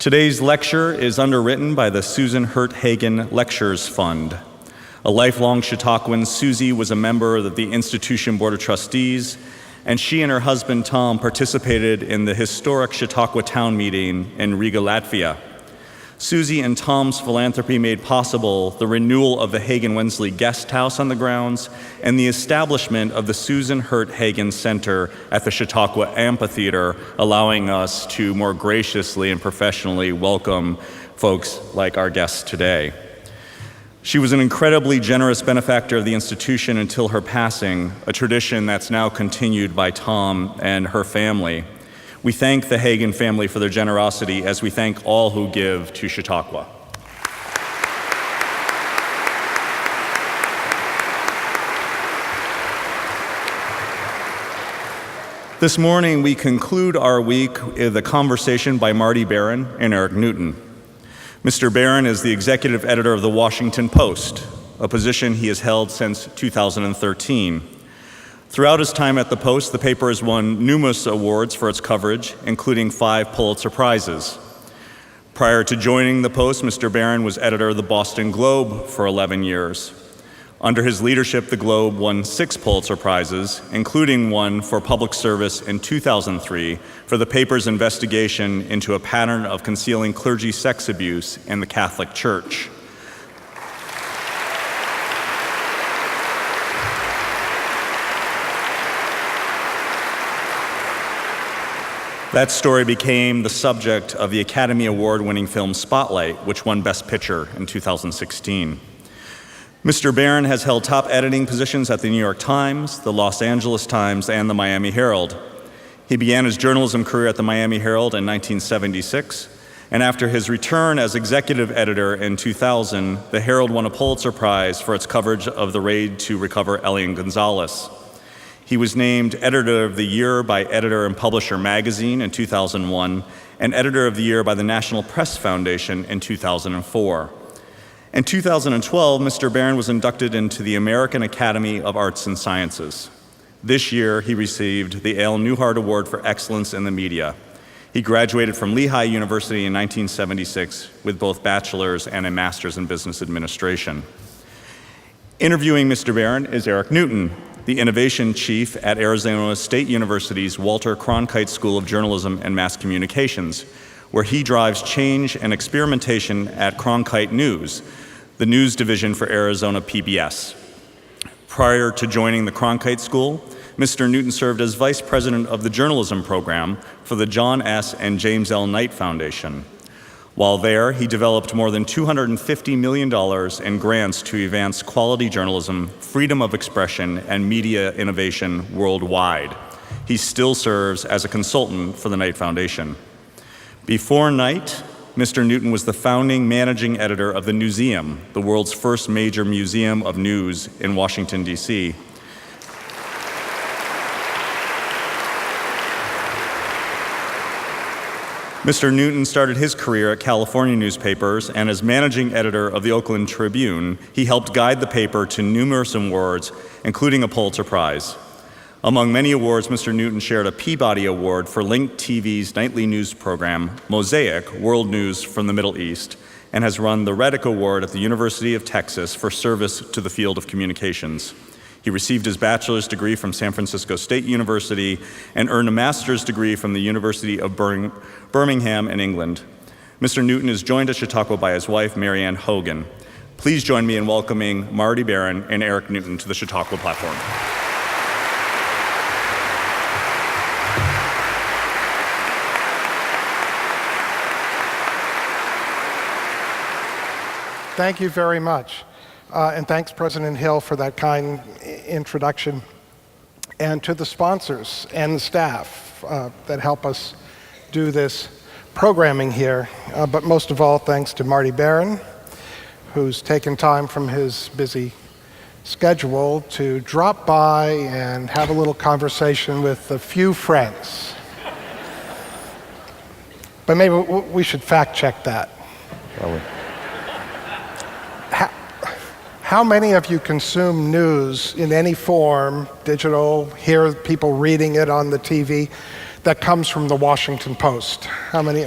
Today's lecture is underwritten by the Susan Hurt Hagen Lectures Fund. A lifelong Chautauquan, Susie was a member of the institution board of trustees, and she and her husband Tom participated in the historic Chautauqua town meeting in Riga, Latvia. Susie and Tom's philanthropy made possible the renewal of the Hagen-Wensley Guest House on the grounds and the establishment of the Susan Hurt Hagen Center at the Chautauqua Amphitheater, allowing us to more graciously and professionally welcome folks like our guests today. She was an incredibly generous benefactor of the institution until her passing, a tradition that's now continued by Tom and her family. We thank the Hagen family for their generosity as we thank all who give to Chautauqua. This morning, we conclude our week with a conversation by Marty Baron and Eric Newton. Mr. Baron is the executive editor of the Washington Post, a position he has held since 2013. Throughout his time at the Post, the paper has won numerous awards for its coverage, including 5 Pulitzer Prizes. Prior to joining the Post, Mr. Baron was editor of the Boston Globe for 11 years. Under his leadership, the Globe won 6 Pulitzer Prizes, including one for public service in 2003 for the paper's investigation into a pattern of concealing clergy sex abuse in the Catholic Church. That story became the subject of the Academy Award-winning film Spotlight, which won Best Picture in 2016. Mr. Baron has held top editing positions at the New York Times, the Los Angeles Times, and the Miami Herald. He began his journalism career at the Miami Herald in 1976, and after his return as executive editor in 2000, the Herald won a Pulitzer Prize for its coverage of the raid to recover Elian Gonzalez. He was named Editor of the Year by Editor and Publisher magazine in 2001 and Editor of the Year by the National Press Foundation in 2004. In 2012, Mr. Baron was inducted into the American Academy of Arts and Sciences. This year, he received the Ale Newhart Award for Excellence in the Media. He graduated from Lehigh University in 1976 with both bachelor's and a master's in business administration. Interviewing Mr. Baron is Eric Newton, the innovation chief at Arizona State University's Walter Cronkite School of Journalism and Mass Communications, where he drives change and experimentation at Cronkite News, the news division for Arizona PBS. Prior to joining the Cronkite School, Mr. Newton served as vice president of the journalism program for the John S. and James L. Knight Foundation. While there, he developed more than $250 million in grants to advance quality journalism, freedom of expression, and media innovation worldwide. He still serves as a consultant for the Knight Foundation. Before Knight, Mr. Newton was the founding managing editor of the Newseum, the world's first major museum of news in Washington, D.C. Mr. Newton started his career at California newspapers, and as managing editor of the Oakland Tribune, he helped guide the paper to numerous awards, including a Pulitzer Prize. Among many awards, Mr. Newton shared a Peabody Award for Link TV's nightly news program, Mosaic, World News from the Middle East, and has run the Reddick Award at the University of Texas for service to the field of communications. He received his bachelor's degree from San Francisco State University and earned a master's degree from the University of Birmingham in England. Mr. Newton is joined at Chautauqua by his wife, Marianne Hogan. Please join me in welcoming Marty Baron and Eric Newton to the Chautauqua platform. Thank you very much. And thanks, President Hill, for that kind introduction. And to the sponsors and the staff that help us do this programming here. But most of all, thanks to Marty Baron, who's taken time from his busy schedule to drop by and have a little conversation with a few friends. But maybe we should fact check that. Probably. How many of you consume news in any form, digital, hear people reading it on the TV, that comes from the Washington Post? How many?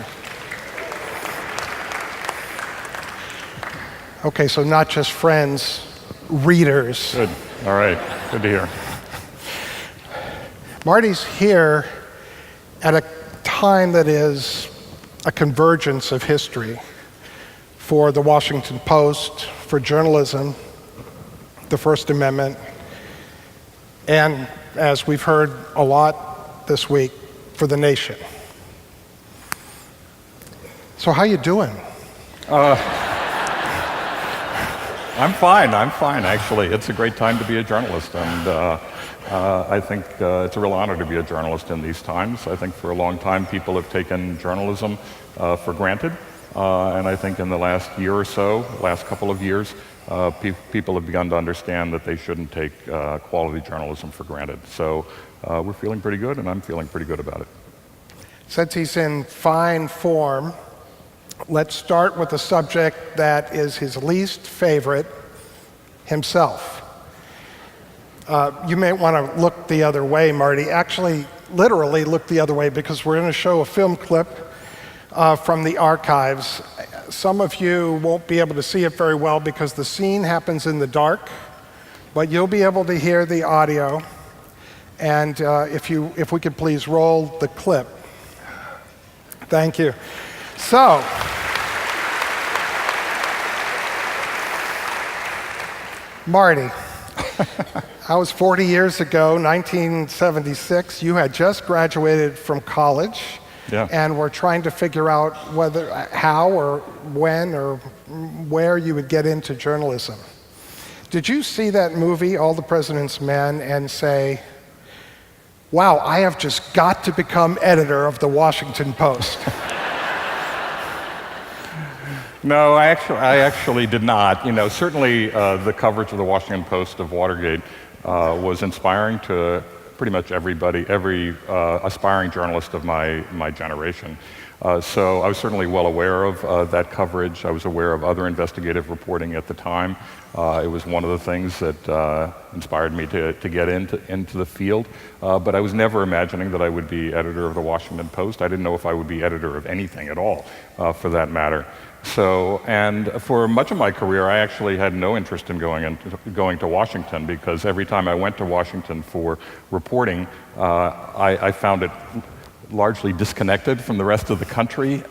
Okay, so not just friends, readers. Good. All right. Good to hear. Marty's here at a time that is a convergence of history for the Washington Post, for journalism, the First Amendment, and, as we've heard a lot this week, for the nation. So how you doing? I'm fine, actually. It's a great time to be a journalist, and I think it's a real honor to be a journalist in these times. I think for a long time people have taken journalism for granted, and I think in the last year or so, last couple of years, people have begun to understand that they shouldn't take quality journalism for granted. So we're feeling pretty good, and I'm feeling pretty good about it. Since he's in fine form, let's start with a subject that is his least favorite, himself. You may want to look the other way, Marty. Actually, literally look the other way, because we're going to show a film clip from the archives. Some of you won't be able to see it very well because the scene happens in the dark, but you'll be able to hear the audio. And if we could please roll the clip. Thank you. So, Marty, that was 40 years ago, 1976. You had just graduated from college, and were trying to figure out how or when or where you would get into journalism. Did you see that movie, All the President's Men, and say, wow, I have just got to become editor of the Washington Post? No, I actually did not. You know, certainly the coverage of the Washington Post of Watergate was inspiring to pretty much every aspiring journalist of my generation. So I was certainly well aware of that coverage. I was aware of other investigative reporting at the time. It was one of the things that inspired me to get into the field. But I was never imagining that I would be editor of the Washington Post. I didn't know if I would be editor of anything at all, for that matter. So, and for much of my career, I actually had no interest in going to Washington, because every time I went to Washington for reporting, I found it largely disconnected from the rest of the country.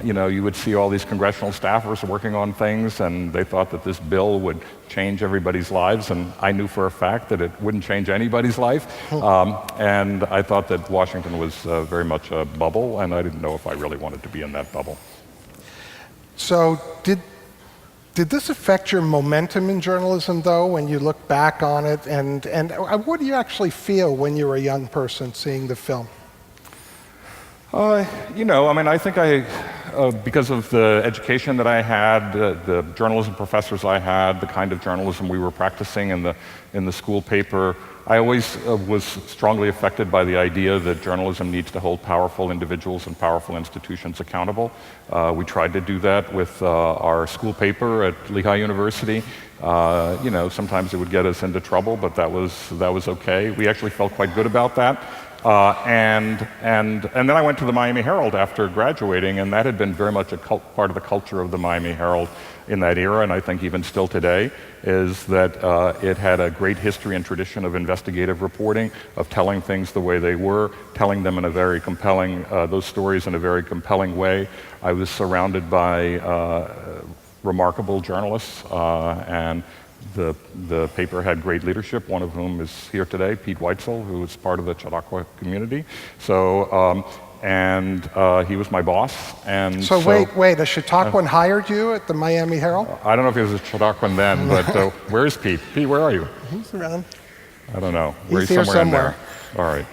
You know, you would see all these congressional staffers working on things, and they thought that this bill would change everybody's lives, and I knew for a fact that it wouldn't change anybody's life. And I thought that Washington was very much a bubble, and I didn't know if I really wanted to be in that bubble. So did this affect your momentum in journalism, though, when you look back on it? And what do you actually feel when you were a young person seeing the film? You know, I mean, I think because of the education that I had, the journalism professors I had, the kind of journalism we were practicing in the school paper, I always was strongly affected by the idea that journalism needs to hold powerful individuals and powerful institutions accountable. We tried to do that with our school paper at Lehigh University. You know, sometimes it would get us into trouble, but that was okay. We actually felt quite good about that. And then I went to the Miami Herald after graduating, and that had been very much a part of the culture of the Miami Herald in that era, and I think even still today, is that it had a great history and tradition of investigative reporting, of telling things the way they were, telling them in a very compelling, those stories in a very compelling way. I was surrounded by remarkable journalists, and the paper had great leadership, one of whom is here today, Pete Weitzel, who is part of the Chautauqua community. So, and he was my boss. And so wait, a Chautauquan hired you at the Miami Herald? I don't know if he was a Chautauquan then, but where is Pete? Pete, where are you? He's around. I don't know. He's here somewhere. In there. All right.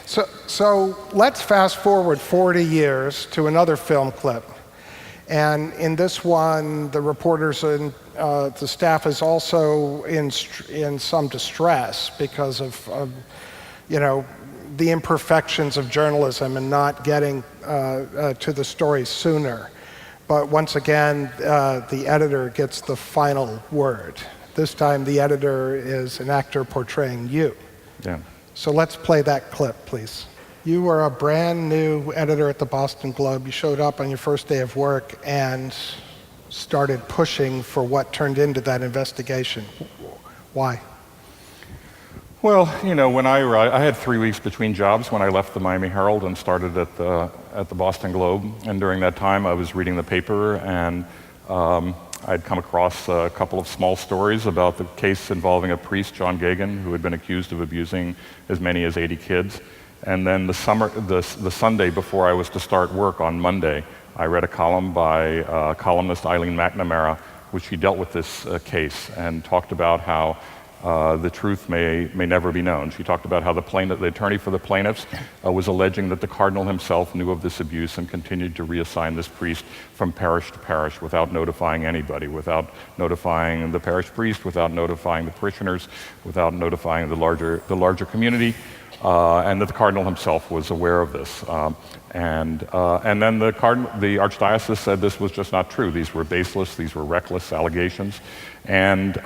So let's fast forward 40 years to another film clip. And in this one, the reporters and the staff is also in some distress because of you know, the imperfections of journalism and not getting to the story sooner. But once again, the editor gets the final word. This time, the editor is an actor portraying you. Yeah. So let's play that clip, please. You were a brand new editor at the Boston Globe. You showed up on your first day of work, and started pushing for what turned into that investigation. Why? Well, when I had 3 weeks between jobs when I left the Miami Herald and started at the Boston Globe, and during that time I was reading the paper, and I'd come across a couple of small stories about the case involving a priest, John Gagan, who had been accused of abusing as many as 80 kids. And then the Sunday before I was to start work on Monday, I read a column by columnist Eileen McNamara, which she dealt with this case and talked about how the truth may never be known. She talked about how the attorney for the plaintiffs was alleging that the cardinal himself knew of this abuse and continued to reassign this priest from parish to parish without notifying anybody, without notifying the parish priest, without notifying the parishioners, without notifying the larger community, and that the cardinal himself was aware of this. And then the archdiocese said this was just not true. These were baseless, these were reckless allegations. And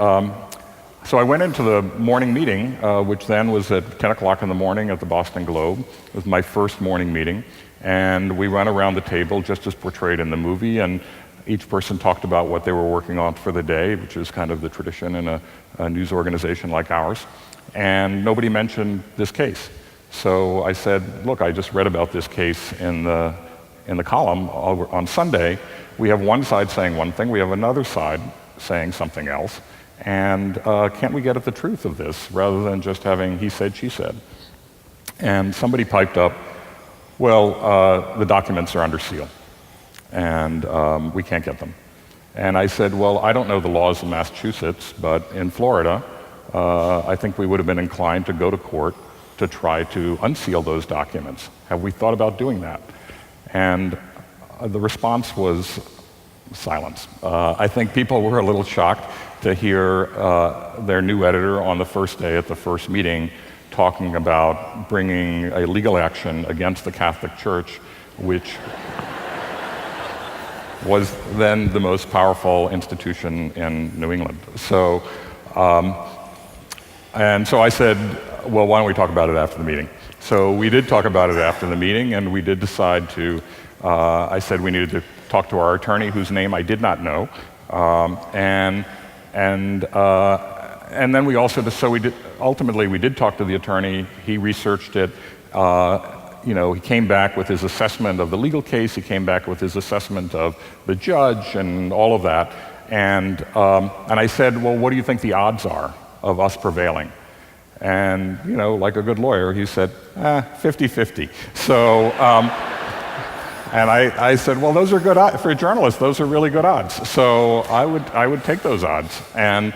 so I went into the morning meeting, which then was at 10 o'clock in the morning at the Boston Globe. It was my first morning meeting. And we went around the table just as portrayed in the movie, and each person talked about what they were working on for the day, which is kind of the tradition in a news organization like ours. And nobody mentioned this case. So I said, look, I just read about this case in the column on Sunday. We have one side saying one thing, we have another side saying something else. And can't we get at the truth of this rather than just having he said, she said? And somebody piped up, well, the documents are under seal, and we can't get them. And I said, well, I don't know the laws in Massachusetts, but in Florida, I think we would have been inclined to go to court to try to unseal those documents. Have we thought about doing that? And the response was silence. I think people were a little shocked to hear their new editor on the first day at the first meeting talking about bringing a legal action against the Catholic Church, which was then the most powerful institution in New England. So, and so I said, well, why don't we talk about it after the meeting? So we did talk about it after the meeting, and we did decide to, I said we needed to talk to our attorney, whose name I did not know, and then we also, ultimately we did talk to the attorney. He researched it. He came back with his assessment of the legal case. He came back with his assessment of the judge and all of that. And I said, well, what do you think the odds are of us prevailing? And, like a good lawyer, he said, 50-50. So, and I said, well, those are good odds. For a journalist, those are really good odds. So I would take those odds. And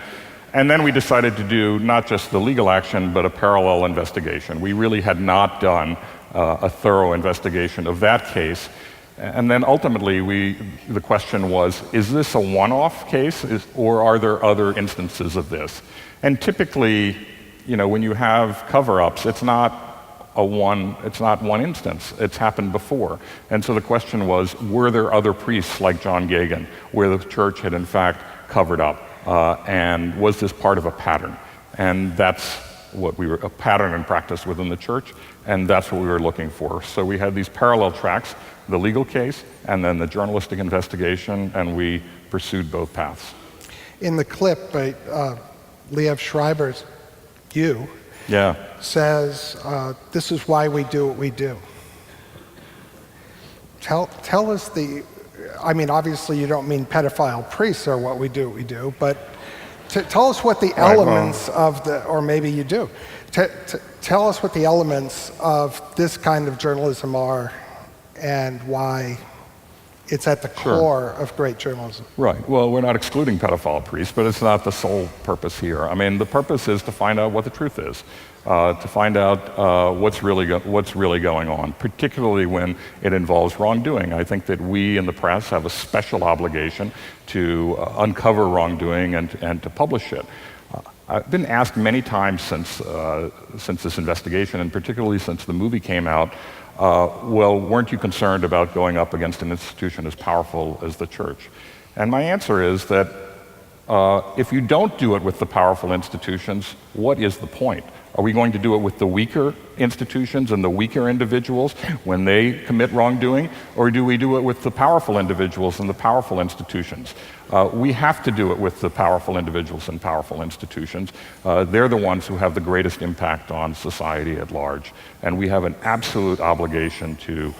then we decided to do not just the legal action, but a parallel investigation. We really had not done a thorough investigation of that case. And then ultimately, the question was, is this a one-off case, or are there other instances of this? And typically, when you have cover-ups, it's not one instance. It's happened before. And so the question was, were there other priests like John Gagan where the church had in fact covered up? And was this part of a pattern? And that's what a pattern in practice within the church, and that's what we were looking for. So we had these parallel tracks, the legal case and then the journalistic investigation, and we pursued both paths. In the clip, Liev Schreiber's says, this is why we do what we do. Tell us obviously you don't mean pedophile priests are what we do, but tell us what the elements of or maybe you do. Tell us what the elements of this kind of journalism are and why it's at the core of great journalism. Right. Well, we're not excluding pedophile priests, but it's not the sole purpose here. I mean, the purpose is to find out what the truth is, to find out what's really going on, particularly when it involves wrongdoing. I think that we in the press have a special obligation to uncover wrongdoing and to publish it. I've been asked many times since this investigation, and particularly since the movie came out, well, weren't you concerned about going up against an institution as powerful as the church? And my answer is that if you don't do it with the powerful institutions, what is the point? Are we going to do it with the weaker institutions and the weaker individuals when they commit wrongdoing? Or do we do it with the powerful individuals and the powerful institutions? We have to do it with the powerful individuals and powerful institutions. They're the ones who have the greatest impact on society at large. And we have an absolute obligation to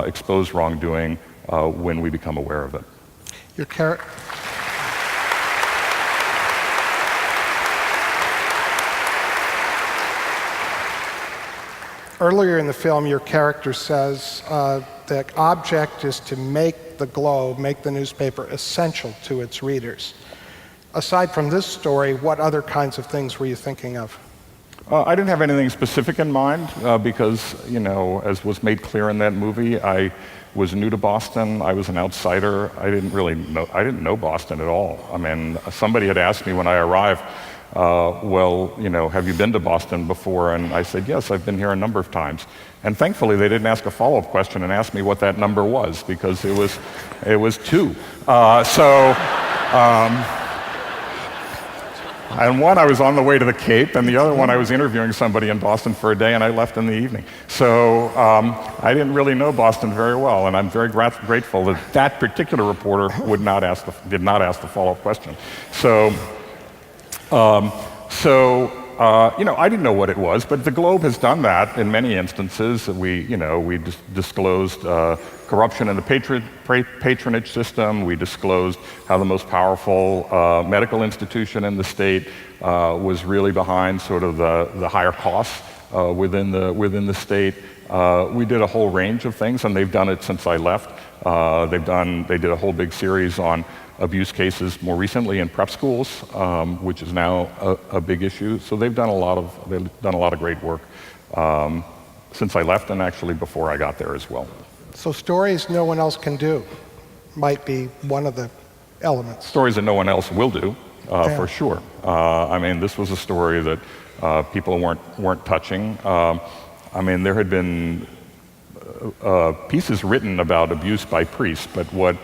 expose wrongdoing when we become aware of it. Your char- Earlier in the film, your character says the object is to make the Globe, make the newspaper, essential to its readers. Aside from this story, what other kinds of things were you thinking of? I didn't have anything specific in mind because, as was made clear in that movie, I was new to Boston. I was an outsider. I didn't know Boston at all. I mean, somebody had asked me when I arrived, have you been to Boston before? And I said, yes, I've been here a number of times. And thankfully, they didn't ask a follow-up question and ask me what that number was, because it was 2. And one, I was on the way to the Cape, and the other one, I was interviewing somebody in Boston for a day, and I left in the evening. So I didn't really know Boston very well, and I'm very grateful that that particular reporter did not ask the follow-up question. I didn't know what it was, but the Globe has done that in many instances. We disclosed corruption in the patronage system. We disclosed how the most powerful medical institution in the state was really behind sort of the higher costs within the state. We did a whole range of things, and they've done it since I left. They did a whole big series on abuse cases more recently in prep schools, which is now a big issue. So they've done a lot of great work since I left, and actually before I got there as well. So stories no one else can do might be one of the elements. Stories that no one else will do, for sure. This was a story that people weren't touching. There had been pieces written about abuse by priests, but what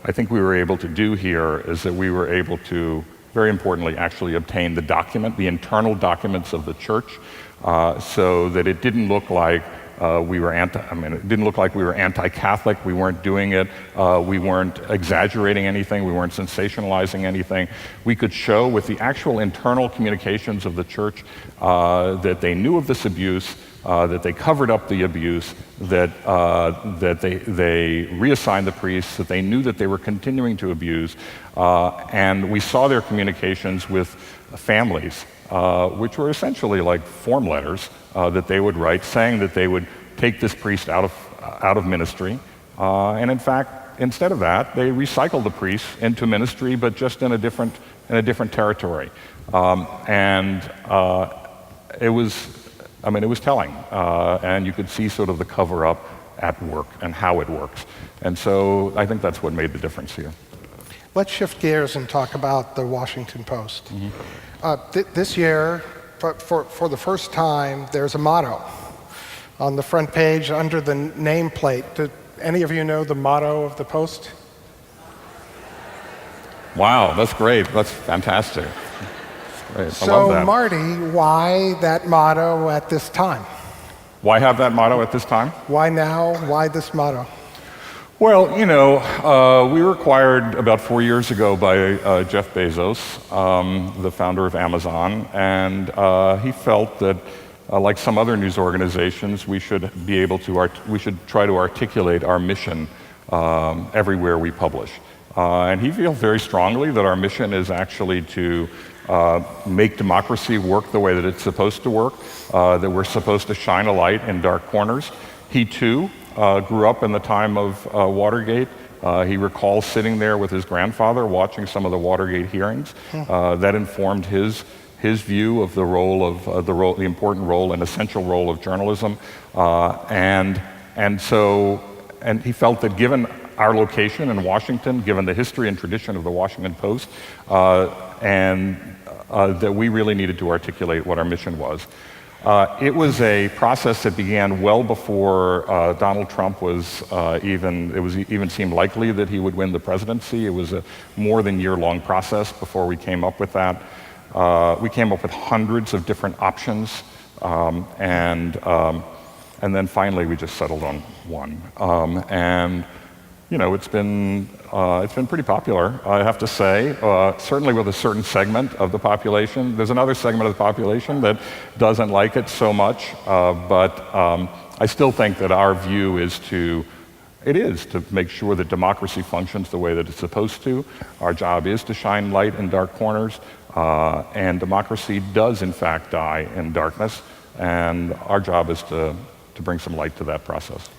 I think we were able to do here is that we were able to, very importantly, actually obtain the internal documents of the church, so that it didn't look like we were anti-Catholic. We weren't doing it. We weren't exaggerating anything. We weren't sensationalizing anything. We could show with the actual internal communications of the church that they knew of this abuse, that they covered up the abuse, that they reassigned the priests, that they knew that they were continuing to abuse, and we saw their communications with families, which were essentially like form letters that they would write, saying that they would take this priest out of ministry, and in fact, instead of that, they recycled the priest into ministry, but just in a different territory, it was telling, and you could see sort of the cover-up at work and how it works. And so I think that's what made the difference here. Let's shift gears and talk about the Washington Post. Mm-hmm. This year, for the first time, there's a motto on the front page under the nameplate. Do any of you know the motto of the Post? Wow, that's great. That's fantastic. Great. So, I love that. Marty, why that motto at this time? Why have that motto at this time? Why now? Why this motto? Well, we were acquired about 4 years ago by Jeff Bezos, the founder of Amazon, and he felt that, like some other news organizations, we should try to articulate our mission everywhere we publish. And he feels very strongly that our mission is actually to make democracy work the way that it's supposed to work, that we're supposed to shine a light in dark corners. He too grew up in the time of Watergate. He recalls sitting there with his grandfather watching some of the Watergate hearings. That informed his view of the important role and essential role of journalism. And he felt that given our location in Washington, given the history and tradition of the Washington Post, that we really needed to articulate what our mission was. It was a process that began well before Donald Trump even seemed likely that he would win the presidency. It was a more than year-long process before we came up with that. We came up with hundreds of different options And then finally we just settled on one. And you know, it's been pretty popular, I have to say, certainly with a certain segment of the population. There's another segment of the population that doesn't like it so much, but I still think that our view is to make sure that democracy functions the way that it's supposed to. Our job is to shine light in dark corners, and democracy does in fact die in darkness, and our job is to bring some light to that process.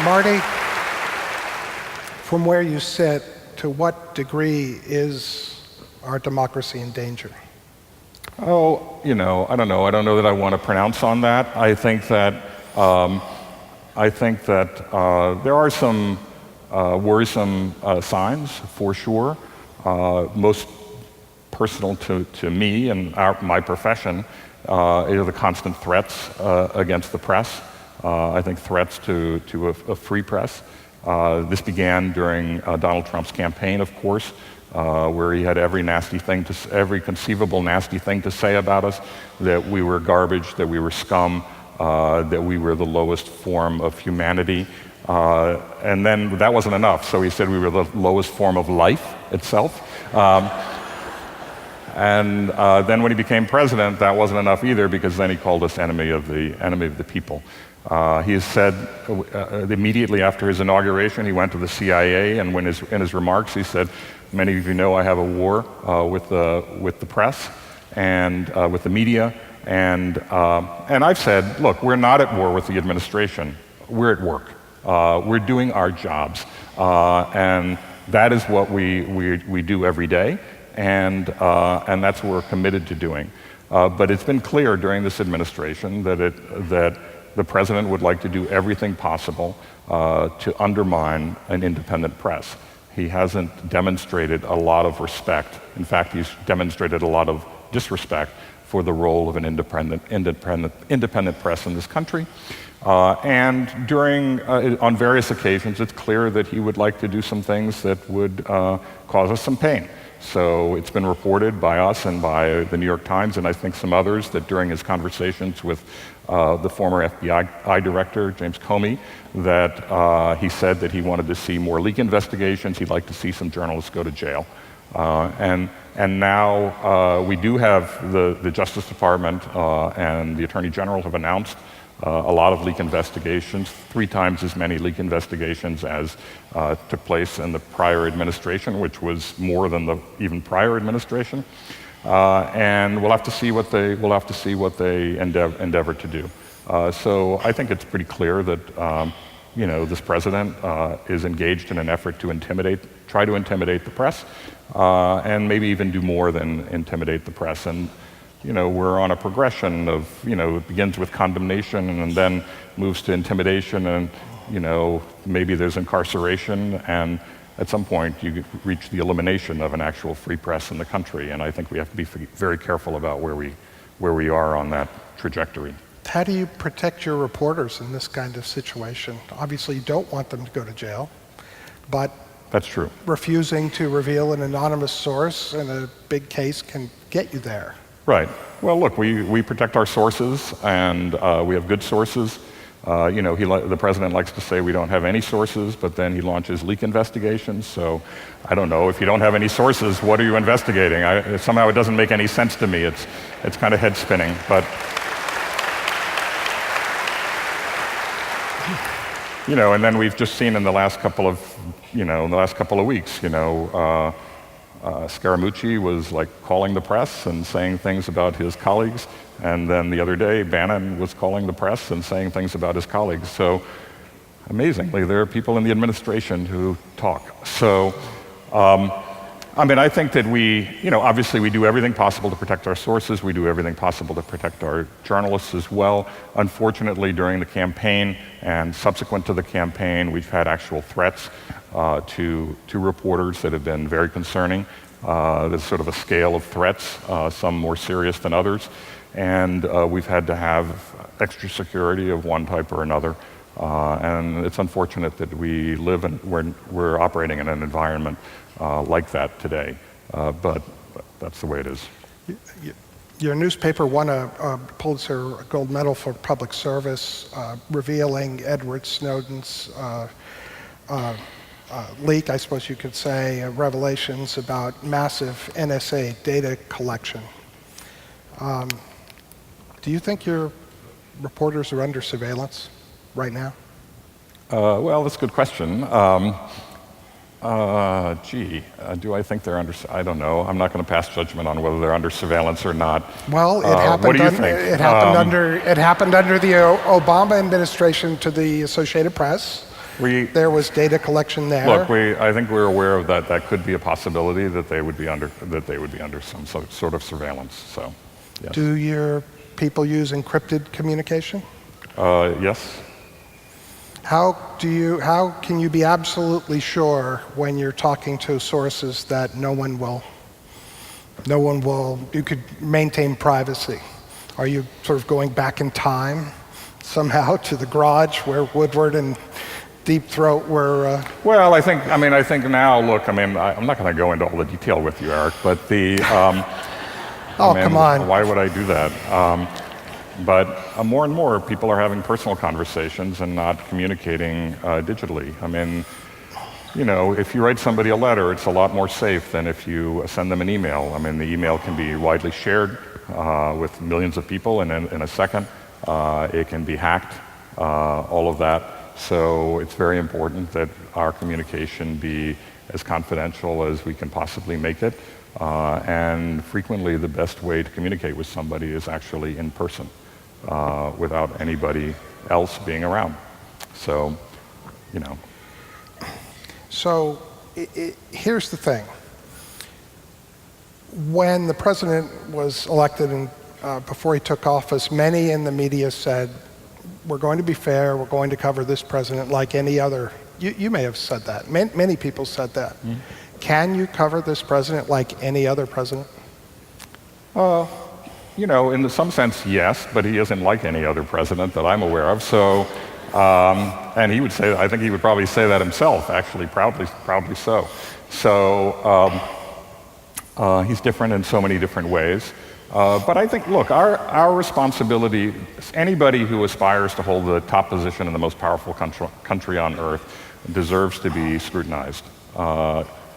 Marty, from where you sit, to what degree is our democracy in danger? Oh, you know, I don't know. I don't know that I want to pronounce on that. I think that there are some worrisome signs, for sure. Most personal to me and my profession are the constant threats against the press. I think threats to a free press. This began during Donald Trump's campaign, of course, where he had every conceivable nasty thing to say about us, that we were garbage, that we were scum, that we were the lowest form of humanity. And then that wasn't enough, so he said we were the lowest form of life itself. And then when he became president, that wasn't enough either, because then he called us enemy of the people. He has said immediately after his inauguration, he went to the CIA, and in his remarks he said, "Many of you know I have a war with the press and with the media." And I've said, look, we're not at war with the administration. We're at work. We're doing our jobs, and that is what we do every day, and that's what we're committed to doing. But it's been clear during this administration that the president would like to do everything possible to undermine an independent press. He hasn't demonstrated a lot of respect. In fact, he's demonstrated a lot of disrespect for the role of an independent press in this country. And on various occasions, it's clear that he would like to do some things that would cause us some pain. So it's been reported by us and by the New York Times, and I think some others, that during his conversations with the former FBI director, James Comey, that he said that he wanted to see more leak investigations. He'd like to see some journalists go to jail. And now we do have the Justice Department and the Attorney General have announced a lot of leak investigations, 3 times as many leak investigations as took place in the prior administration, which was more than the even prior administration. And we'll have to see what they endeavor to do. So I think it's pretty clear that this president is engaged in an effort to try to intimidate the press, and maybe even do more than intimidate the press. And we're on a progression of, it begins with condemnation and then moves to intimidation, and maybe there's incarceration, and at some point you reach the elimination of an actual free press in the country. And I think we have to be very careful about where we are on that trajectory. How do you protect your reporters in this kind of situation? Obviously, you don't want them to go to jail, but that's true. Refusing to reveal an anonymous source in a big case can get you there. Right. Well, look, we protect our sources, and we have good sources. The president likes to say we don't have any sources, but then he launches leak investigations. So I don't know, if you don't have any sources, what are you investigating? Somehow it doesn't make any sense to me. It's kind of head spinning, but and then we've just seen in the last couple of weeks, Scaramucci was calling the press and saying things about his colleagues, and then the other day Bannon was calling the press and saying things about his colleagues. So amazingly, there are people in the administration who talk. So I think that obviously we do everything possible to protect our sources. We do everything possible to protect our journalists as well. Unfortunately, during the campaign and subsequent to the campaign, we've had actual threats to reporters that have been very concerning. There's sort of a scale of threats, some more serious than others. And we've had to have extra security of one type or another. And it's unfortunate that we're operating in an environment like that today. but that's the way it is. Your newspaper won a Pulitzer Gold Medal for public service, revealing Edward Snowden's leak, I suppose you could say, revelations about massive NSA data collection. Do you think your reporters are under surveillance right now? Well, that's a good question. Do I think they're under? I don't know. I'm not going to pass judgment on whether they're under surveillance or not. Well, it happened. What do you think? It happened under the Obama administration to the Associated Press. There was data collection there. Look, I think we're aware of that. That could be a possibility that they would be under some sort of surveillance. So, yes. Do your people use encrypted communication? Yes. How can you be absolutely sure when you're talking to sources that no one will, you could maintain privacy? Are you sort of going back in time somehow to the garage where Woodward and Deep Throat were? Well, I think now, look, I'm not going to go into all the detail with you, Eric, but come on. Why would I do that? But more and more people are having personal conversations and not communicating digitally. If you write somebody a letter, it's a lot more safe than if you send them an email. The email can be widely shared with millions of people in a second. It can be hacked, all of that. So it's very important that our communication be as confidential as we can possibly make it. And frequently the best way to communicate with somebody is actually in person, without anybody else being around. So, So here's the thing. When the president was elected and before he took office, many in the media said, we're going to be fair, we're going to cover this president like any other. You may have said that. Many people said that. Mm-hmm. Can you cover this president like any other president? In some sense, yes, but he isn't like any other president that I'm aware of. So, and he would say, I think he would probably say that himself, actually, proudly so. So, he's different in so many different ways. But I think, look, our responsibility, anybody who aspires to hold the top position in the most powerful country on earth deserves to be scrutinized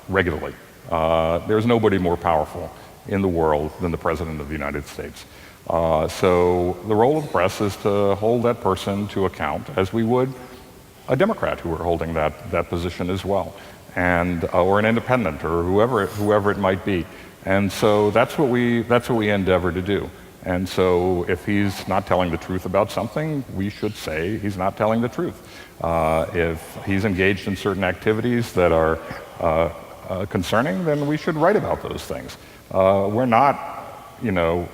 regularly. There's nobody more powerful in the world than the President of the United States. So the role of the press is to hold that person to account, as we would a Democrat who were holding that position as well, and or an independent, or whoever it might be. And so that's what we endeavor to do. And so if he's not telling the truth about something, we should say he's not telling the truth. If he's engaged in certain activities that are concerning, then we should write about those things. We're not a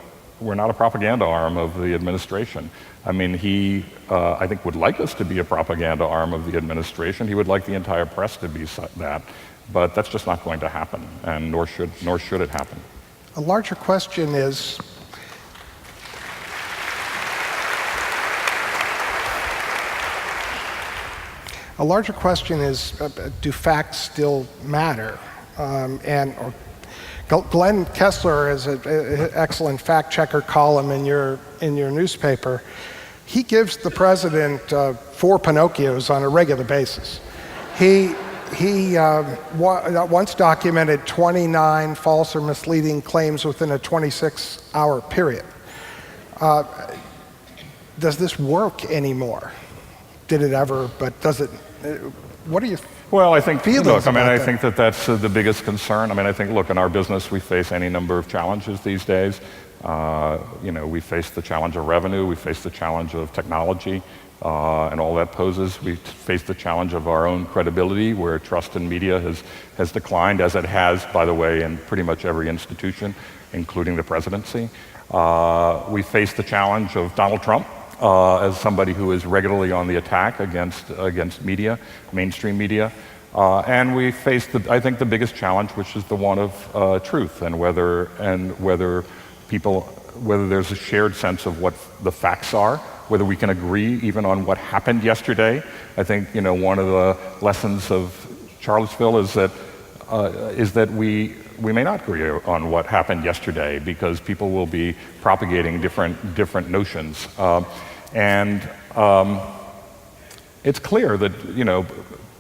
propaganda arm of the administration. He, I think, would like us to be a propaganda arm of the administration. He would like the entire press to be that, but that's just not going to happen, and nor should it happen. A larger question is, do facts still matter? Glenn Kessler has an excellent fact checker column in your newspaper. He gives the president 4 Pinocchios on a regular basis. He once documented 29 false or misleading claims within a 26-hour period. Does this work anymore? Did it ever? But does it? What do you? Well, I think, look, I think that's the biggest concern. I think, look, in our business, we face any number of challenges these days. We face the challenge of revenue, we face the challenge of technology, and all that poses. We face the challenge of our own credibility, where trust in media has declined, as it has, by the way, in pretty much every institution, including the presidency. We face the challenge of Donald Trump, as somebody who is regularly on the attack against media, mainstream media. And we face I think the biggest challenge, which is the one of truth, and whether there's a shared sense of what the facts are, whether we can agree even on what happened yesterday. I think one of the lessons of Charlottesville is that we may not agree on what happened yesterday because people will be propagating different notions. It's clear that,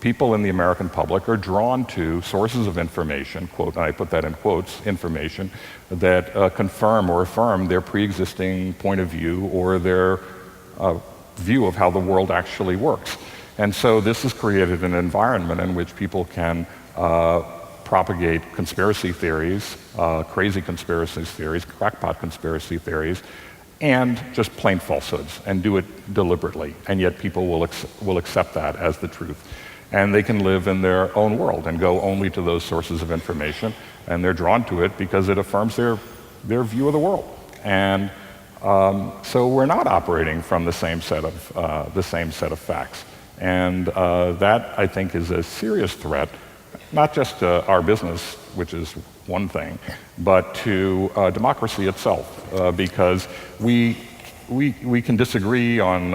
people in the American public are drawn to sources of information, quote, and I put that in quotes, information, that confirm or affirm their pre-existing point of view or their view of how the world actually works. And so this has created an environment in which people can propagate conspiracy theories, crazy conspiracy theories, crackpot conspiracy theories, and just plain falsehoods, and do it deliberately. And yet people will accept that as the truth. And they can live in their own world and go only to those sources of information, and they're drawn to it because it affirms their view of the world. And so we're not operating from the same set of facts. And that, I think, is a serious threat, not just to our business, which is one thing, but to democracy itself, because we can disagree on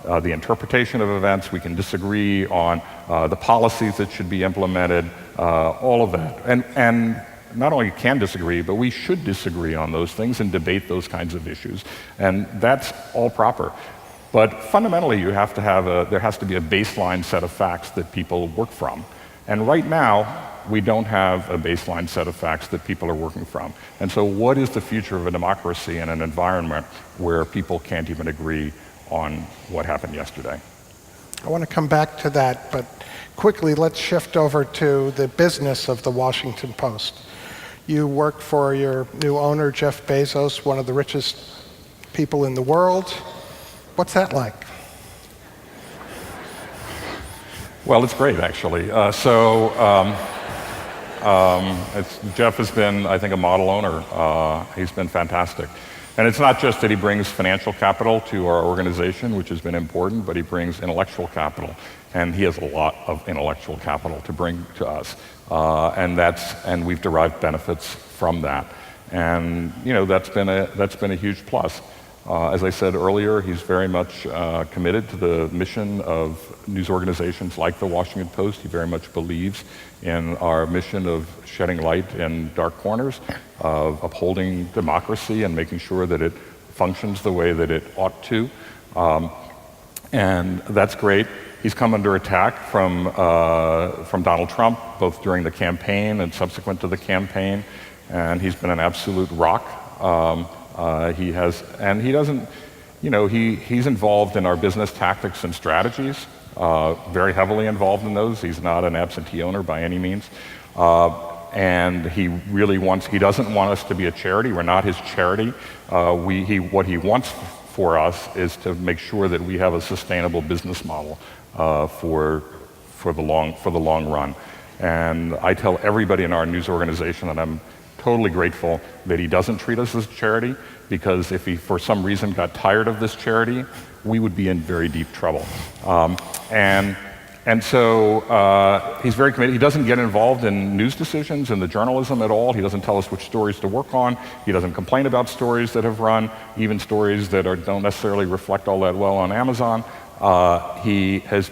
the interpretation of events, we can disagree on the policies that should be implemented, all of that. And not only can disagree, but we should disagree on those things and debate those kinds of issues. And that's all proper. But fundamentally, there has to be a baseline set of facts that people work from. And right now, we don't have a baseline set of facts that people are working from. And so what is the future of a democracy in an environment where people can't even agree on what happened yesterday? I want to come back to that, but quickly, let's shift over to the business of the Washington Post. You work for your new owner, Jeff Bezos, one of the richest people in the world. What's that like? Well, it's great, actually. Jeff has been, I think, a model owner. He's been fantastic. And it's not just that he brings financial capital to our organization, which has been important, but he brings intellectual capital. And he has a lot of intellectual capital to bring to us. And we've derived benefits from that. And that's been a huge plus. As I said earlier, he's very much committed to the mission of news organizations like the Washington Post. He very much believes in our mission of shedding light in dark corners, of upholding democracy and making sure that it functions the way that it ought to. And that's great. He's come under attack from Donald Trump, both during the campaign and subsequent to the campaign, and he's been an absolute rock. He's involved in our business tactics and strategies, very heavily involved in those. He's not an absentee owner by any means. And he doesn't want us to be a charity. We're not his charity. What he wants for us is to make sure that we have a sustainable business model for the long run. And I tell everybody in our news organization that I'm totally grateful that he doesn't treat us as a charity, because if he for some reason got tired of this charity, we would be in very deep trouble. And so he's very committed. He doesn't get involved in news decisions and the journalism at all. He doesn't tell us which stories to work on. He doesn't complain about stories that have run, even stories that don't necessarily reflect all that well on Amazon. He's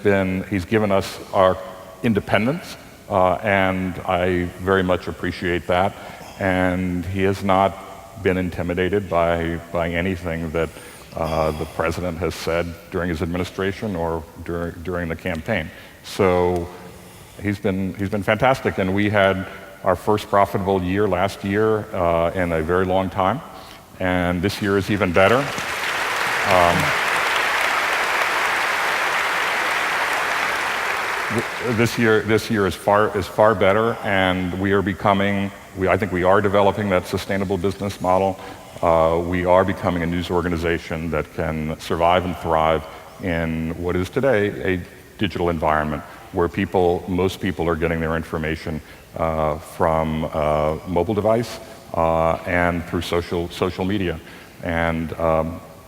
given us our independence, and I very much appreciate that. And he has not been intimidated by anything that the president has said during his administration or during the campaign. So he's been fantastic, and we had our first profitable year last year in a very long time, and this year is even better. This year is far better, and I think we are developing that sustainable business model. We are becoming a news organization that can survive and thrive in what is today a digital environment where most people are getting their information from mobile device and through social media. And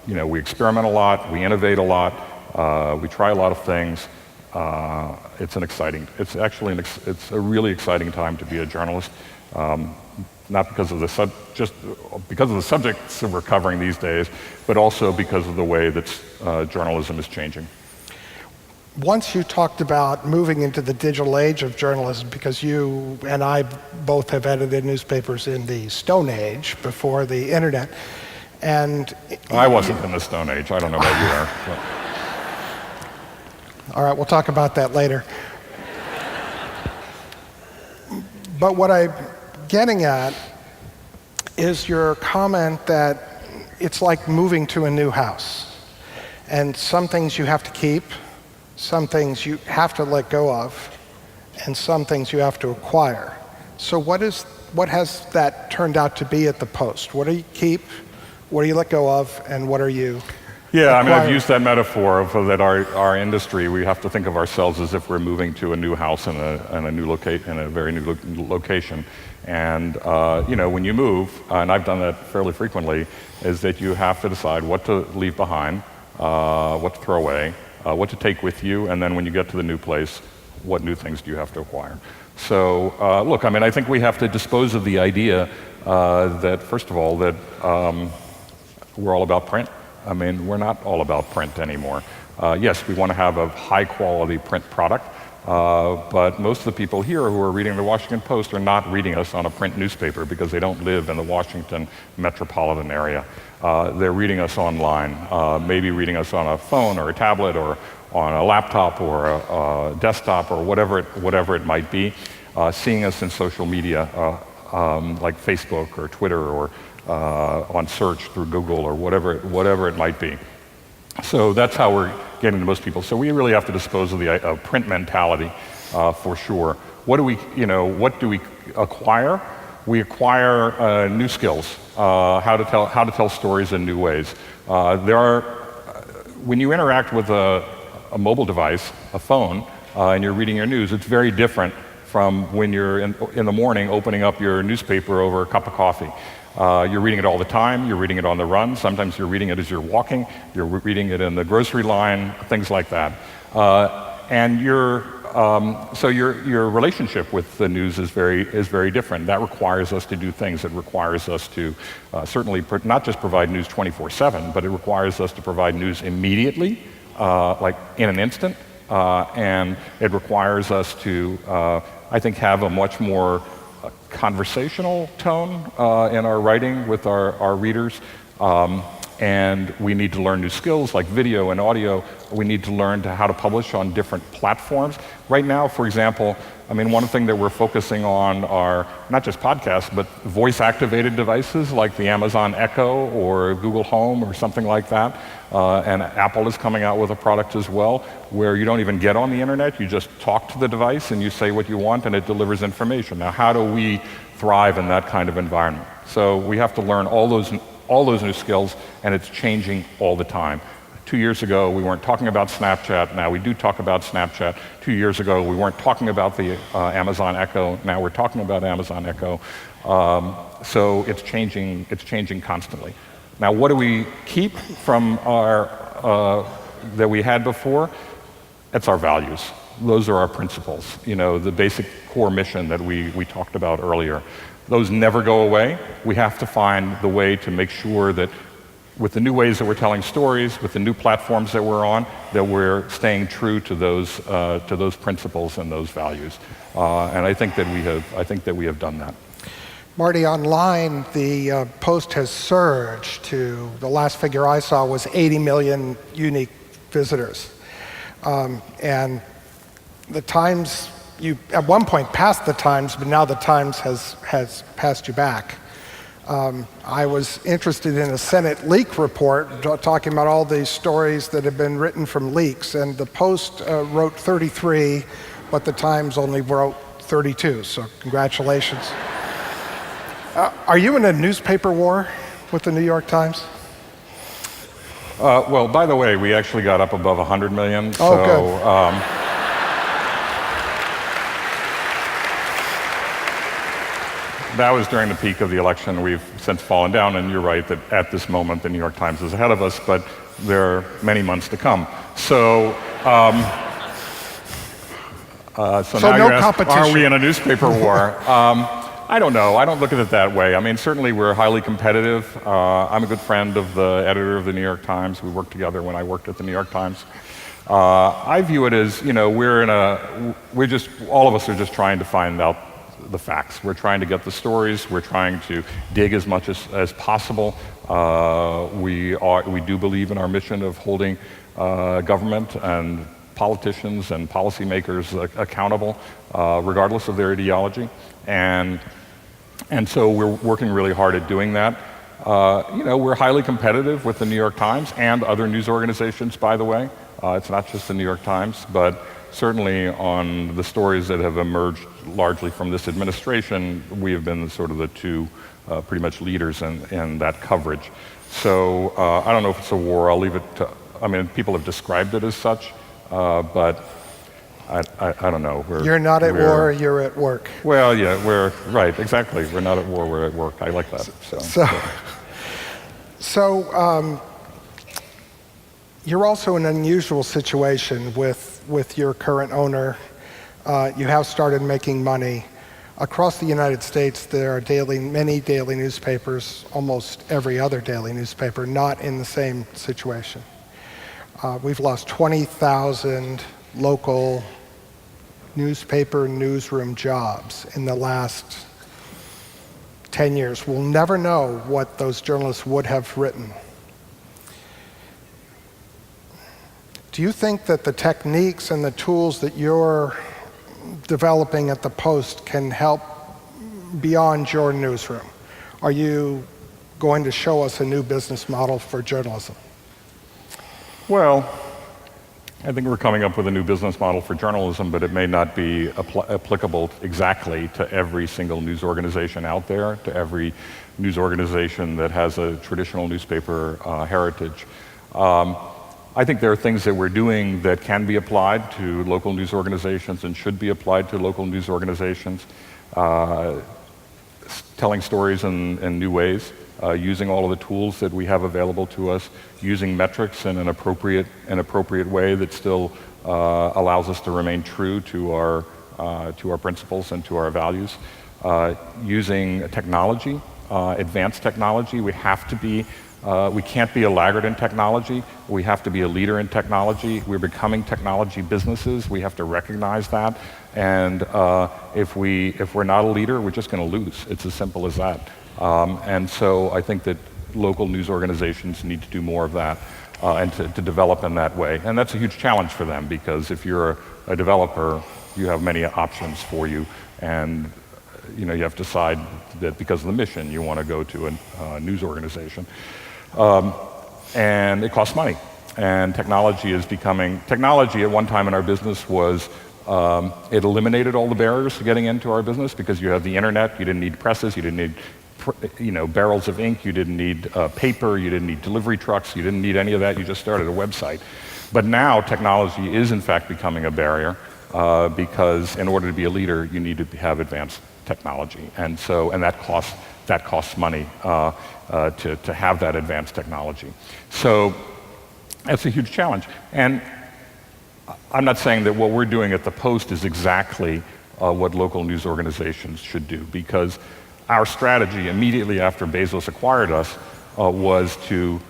we experiment a lot, we innovate a lot, we try a lot of things. It's a really exciting time to be a journalist. Not because of because of the subjects that we're covering these days, but also because of the way that journalism is changing. once you talked about moving into the digital age of journalism, because you and I both have edited newspapers in the Stone Age before the internet, and I wasn't in the Stone Age. I don't know what you are. But. All right, we'll talk about that later. But what I'm getting at is your comment that it's like moving to a new house. And some things you have to keep, some things you have to let go of, and some things you have to acquire. So what has that turned out to be at the Post? What do you keep, what do you let go of, and what are you Yeah, I mean, I've acquiring? used that metaphor of that our industry, we have to think of ourselves as if we're moving to a new house in a very new location. And when you move, and I've done that fairly frequently, is that you have to decide what to leave behind, what to throw away, what to take with you, and then when you get to the new place, what new things do you have to acquire? So, look, I mean, I think we have to dispose of the idea that, first of all, that we're all about print. I mean, we're not all about print anymore. Yes, we want to have a high-quality print product, but most of the people here who are reading the Washington Post are not reading us on a print newspaper because they don't live in the Washington metropolitan area. They're reading us online, maybe reading us on a phone or a tablet or on a laptop or a desktop or whatever it might be, seeing us in social media like Facebook or Twitter or on search through Google or whatever it might be. So that's how we're getting to most people. So we really have to dispose of the print mentality for sure. What do we acquire? We acquire new skills, how to tell stories in new ways. When you interact with a mobile device, a phone, and you're reading your news, it's very different from when you're in the morning opening up your newspaper over a cup of coffee. You're reading it all the time, you're reading it on the run, sometimes you're reading it as you're walking, you're reading it in the grocery line, things like that. And so your relationship with the news is very different. That requires us to do things. It requires us to certainly not just provide news 24/7, but it requires us to provide news immediately, like in an instant, and it requires us to, I think, have a much more conversational tone in our writing with our readers. And we need to learn new skills like video and audio. We need to learn how to publish on different platforms. Right now, for example, I mean, one thing that we're focusing on are not just podcasts, but voice-activated devices like the Amazon Echo or Google Home or something like that. And Apple is coming out with a product as well where you don't even get on the internet. You just talk to the device and you say what you want and it delivers information. Now, how do we thrive in that kind of environment? So we have to learn all those new skills, and it's changing all the time. 2 years ago, we weren't talking about Snapchat. Now we do talk about Snapchat. 2 years ago, we weren't talking about the Amazon Echo. Now we're talking about Amazon Echo. So it's changing constantly. Now, what do we keep from that we had before? It's our values. Those are our principles. The basic core mission that we talked about earlier. Those never go away. We have to find the way to make sure that with the new ways that we're telling stories, with the new platforms that we're on, that we're staying true to those principles and those values. And I think that we have done that. Marty, online, the Post has surged to, the last figure I saw was 80 million unique visitors. And the Times, you at one point passed the Times, but now the Times has passed you back. I was interested in a Senate leak report talking about all these stories that have been written from leaks, and the Post wrote 33, but the Times only wrote 32, so congratulations. Are you in a newspaper war with the New York Times? Well, by the way, we actually got up above 100 million. Oh, good. That was during the peak of the election. We've since fallen down, and you're right that at this moment the New York Times is ahead of us, but there are many months to come. So, so now no you're asked, competition. are we in a newspaper war? I don't know. I don't look at it that way. I mean, certainly we're highly competitive. I'm a good friend of the editor of the New York Times. We worked together when I worked at the New York Times. I view it as, all of us are just trying to find out the facts. We're trying to get the stories. We're trying to dig as much as possible. We do believe in our mission of holding government and politicians and policymakers accountable, regardless of their ideology. And so we're working really hard at doing that. We're highly competitive with the New York Times and other news organizations, by the way. It's not just the New York Times, but certainly on the stories that have emerged largely from this administration, we have been sort of the two pretty much leaders in that coverage. So I don't know if it's a war. I'll leave it to, people have described it as such, but I don't know. You're not at war, you're at work. Well, yeah, we're right, exactly. We're not at war, we're at work. I like that. So you're also in an unusual situation with your current owner. You have started making money. Across the United States, there are many daily newspapers, almost every other daily newspaper, not in the same situation. We've lost 20,000 local newspaper newsroom jobs in the last 10 years. We'll never know what those journalists would have written. Do you think that the techniques and the tools that you're developing at the Post can help beyond your newsroom? Are you going to show us a new business model for journalism? Well, I think we're coming up with a new business model for journalism, but it may not be applicable exactly to every single news organization out there, to every news organization that has a traditional newspaper heritage. I think there are things that we're doing that can be applied to local news organizations and should be applied to local news organizations, telling stories in new ways, using all of the tools that we have available to us, using metrics in an appropriate way that still allows us to remain true to our principles and to our values, using technology, advanced technology. We can't be a laggard in technology. We have to be a leader in technology. We're becoming technology businesses. We have to recognize that. And if we're not a leader, we're just going to lose. It's as simple as that. And so I think that local news organizations need to do more of that and to develop in that way. And that's a huge challenge for them, because if you're a developer, you have many options for you. And you have to decide that because of the mission, you want to go to a news organization. And it costs money. And technology at one time in our business was, it eliminated all the barriers to getting into our business, because you have the internet, you didn't need presses, you didn't need barrels of ink, you didn't need paper, you didn't need delivery trucks, you didn't need any of that, you just started a website. But now technology is in fact becoming a barrier, because in order to be a leader, you need to have advanced technology. And that costs money to have that advanced technology. So that's a huge challenge. And I'm not saying that what we're doing at the Post is exactly what local news organizations should do, because our strategy immediately after Bezos acquired us was to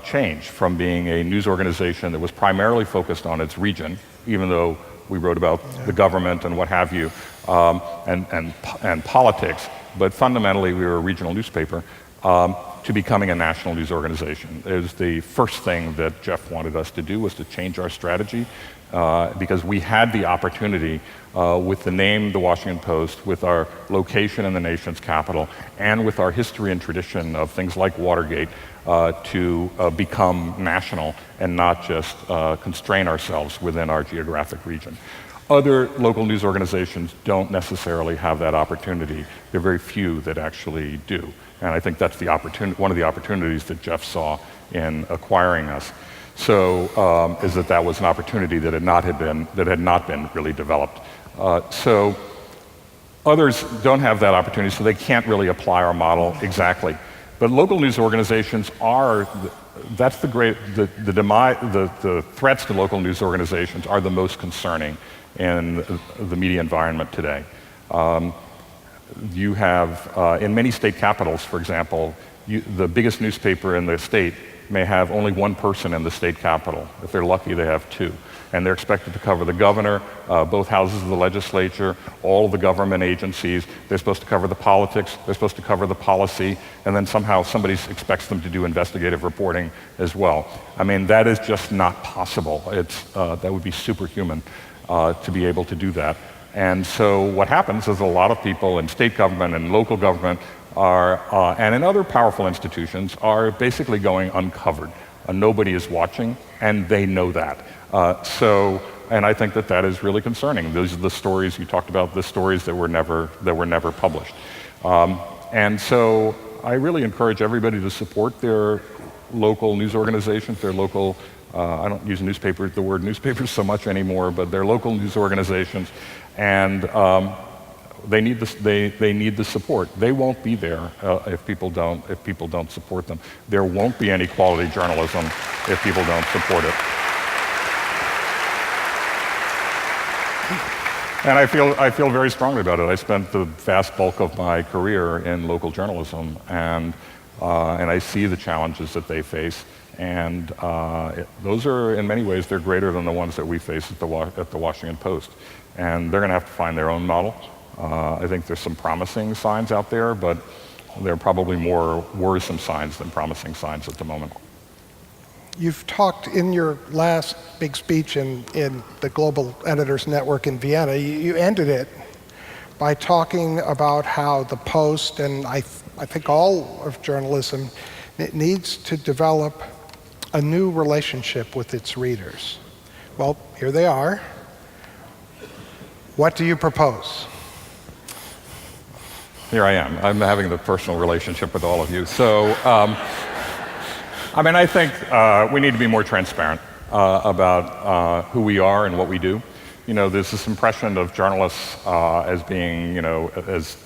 change from being a news organization that was primarily focused on its region, even though we wrote about the government and what have you, and politics, but fundamentally we were a regional newspaper, to becoming a national news organization. It was the first thing that Jeff wanted us to do, was to change our strategy, because we had the opportunity with the name The Washington Post, with our location in the nation's capital, and with our history and tradition of things like Watergate, to become national and not just constrain ourselves within our geographic region. Other local news organizations don't necessarily have that opportunity. There are very few that actually do. And I think that's one of the opportunities that Jeff saw in acquiring us. So is that was an opportunity that had not been really developed. So others don't have that opportunity, so they can't really apply our model exactly. But local news organizations the threats to local news organizations are the most concerning in the media environment today. You have, in many state capitals, for example, the biggest newspaper in the state may have only one person in the state capitol. If they're lucky, they have two. And they're expected to cover the governor, both houses of the legislature, all of the government agencies. They're supposed to cover the politics, they're supposed to cover the policy, and then somehow somebody expects them to do investigative reporting as well. I mean, that is just not possible. That would be superhuman to be able to do that. And so what happens is a lot of people in state government and local government and in other powerful institutions are basically going uncovered. Nobody is watching, and they know that. And I think that is really concerning. Those are the stories you talked about, the stories that were never published. And so I really encourage everybody to support their local news organizations, their local, I don't use the word newspapers so much anymore, but their local news organizations, and they need the support. They won't be there if people don't support them. There won't be any quality journalism if people don't support it. And I feel very strongly about it. I spent the vast bulk of my career in local journalism, and I see the challenges that they face. And those are, in many ways, they're greater than the ones that we face at the Washington Post. And they're going to have to find their own model. I think there's some promising signs out there, but there are probably more worrisome signs than promising signs at the moment. You've talked in your last big speech in the Global Editors Network in Vienna, you ended it by talking about how the Post, and I think all of journalism, it needs to develop a new relationship with its readers. Well, here they are. What do you propose? Here I am. I'm having the personal relationship with all of you. So, I think we need to be more transparent about who we are and what we do. There's this impression of journalists as being, as